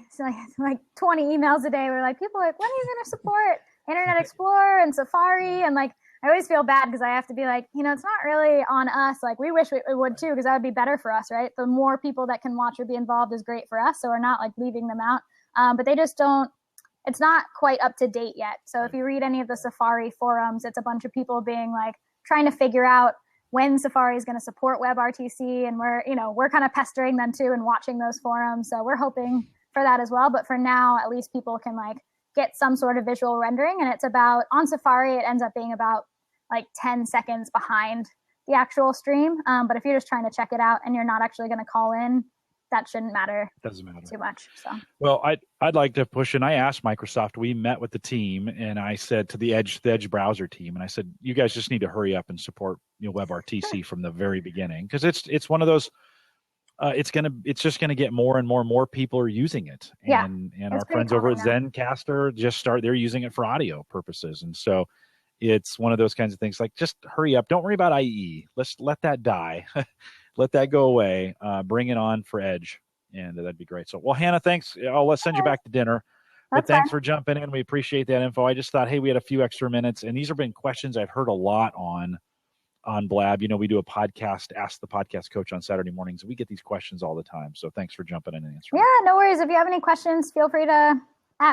[SPEAKER 4] like 20 emails a day. We're like, people are like, when are you going to support Internet Explorer and Safari? And like, I always feel bad because I have to be like, it's not really on us. Like, we wish it would too, because that would be better for us, right? The more people that can watch or be involved is great for us. So we're not like leaving them out. but they just don't. It's not quite up to date yet. So if you read any of the Safari forums, it's a bunch of people being like trying to figure out when Safari is going to support WebRTC, and we're kind of pestering them too and watching those forums. So we're hoping for that as well. But for now, at least people can like get some sort of visual rendering, and it's about on Safari. It ends up being about like 10 seconds behind the actual stream. But if you're just trying to check it out and you're not actually going to call in, that shouldn't matter.
[SPEAKER 1] Doesn't matter
[SPEAKER 4] too much. So
[SPEAKER 1] well, I'd like to push, and I asked Microsoft. We met with the team, and I said to the Edge browser team, and I said, you guys just need to hurry up and support WebRTC from the very beginning, because it's one of those. It's just gonna get more and more people are using it, and our friends over at Zencastr they're using it for audio purposes, and so it's one of those kinds of things. Like, just hurry up. Don't worry about IE. Let's let that die. Let that go away. Bring it on for Edge, and that'd be great. So, well, Hannah, thanks. Let's send you back to dinner. But thanks for jumping in. We appreciate that info. I just thought, hey, we had a few extra minutes, and these have been questions I've heard a lot on Blab. We do a podcast, Ask the Podcast Coach, on Saturday mornings. We get these questions all the time. So thanks for jumping in and answering.
[SPEAKER 4] Yeah, no worries. If you have any questions, feel free to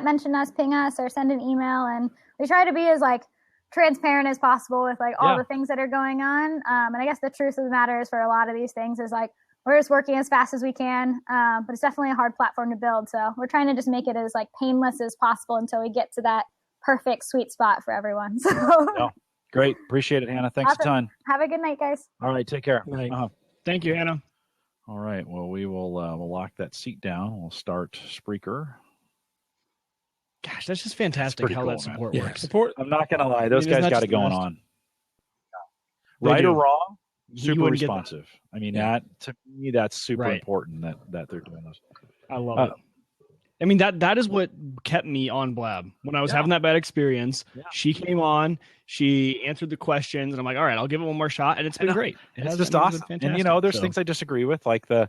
[SPEAKER 4] mention us, ping us, or send an email. And we try to be as like transparent as possible with like all the things that are going on. And I guess the truth of the matter is, for a lot of these things, is like we're just working as fast as we can. But it's definitely a hard platform to build. So we're trying to just make it as like painless as possible until we get to that perfect sweet spot for everyone. So
[SPEAKER 1] great. Appreciate it, Hannah. Thanks a ton.
[SPEAKER 4] Have a good night, guys.
[SPEAKER 1] All right. Take care.
[SPEAKER 2] Thank you, Hannah.
[SPEAKER 1] All right. Well, we will we'll lock that seat down. We'll start Spreaker.
[SPEAKER 2] Gosh, that's just fantastic how that support works.
[SPEAKER 3] Support.
[SPEAKER 1] I'm not going to lie. Those guys got it going on. Right or wrong, super responsive. I mean, that to me, that's super important that they're doing those.
[SPEAKER 2] I love it. I mean, that is what kept me on Blab. When I was having that bad experience, she came on, she answered the questions, and I'm like, all right, I'll give it one more shot. And it's been great.
[SPEAKER 1] It's just awesome. And, there's things I disagree with, like I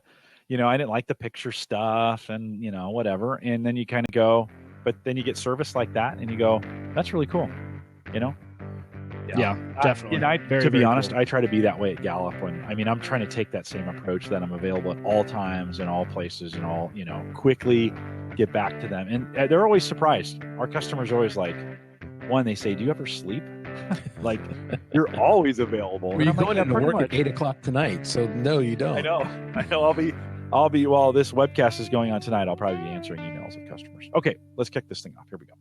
[SPEAKER 1] didn't like the picture stuff and, whatever. And then you kind of go, but then you get service like that and you go, that's really cool.
[SPEAKER 2] Yeah, definitely.
[SPEAKER 1] To be honest, cool. I try to be that way at Gallup. I'm trying to take that same approach, that I'm available at all times and all places and all, quickly get back to them. And they're always surprised. Our customers are always like, they say, do you ever sleep? Like, you're always available.
[SPEAKER 3] Well, you're going into work at 8:00 tonight, so no, you don't.
[SPEAKER 1] I know. I'll be while this webcast is going on tonight, I'll probably be answering emails of customers. Okay, let's kick this thing off. Here we go.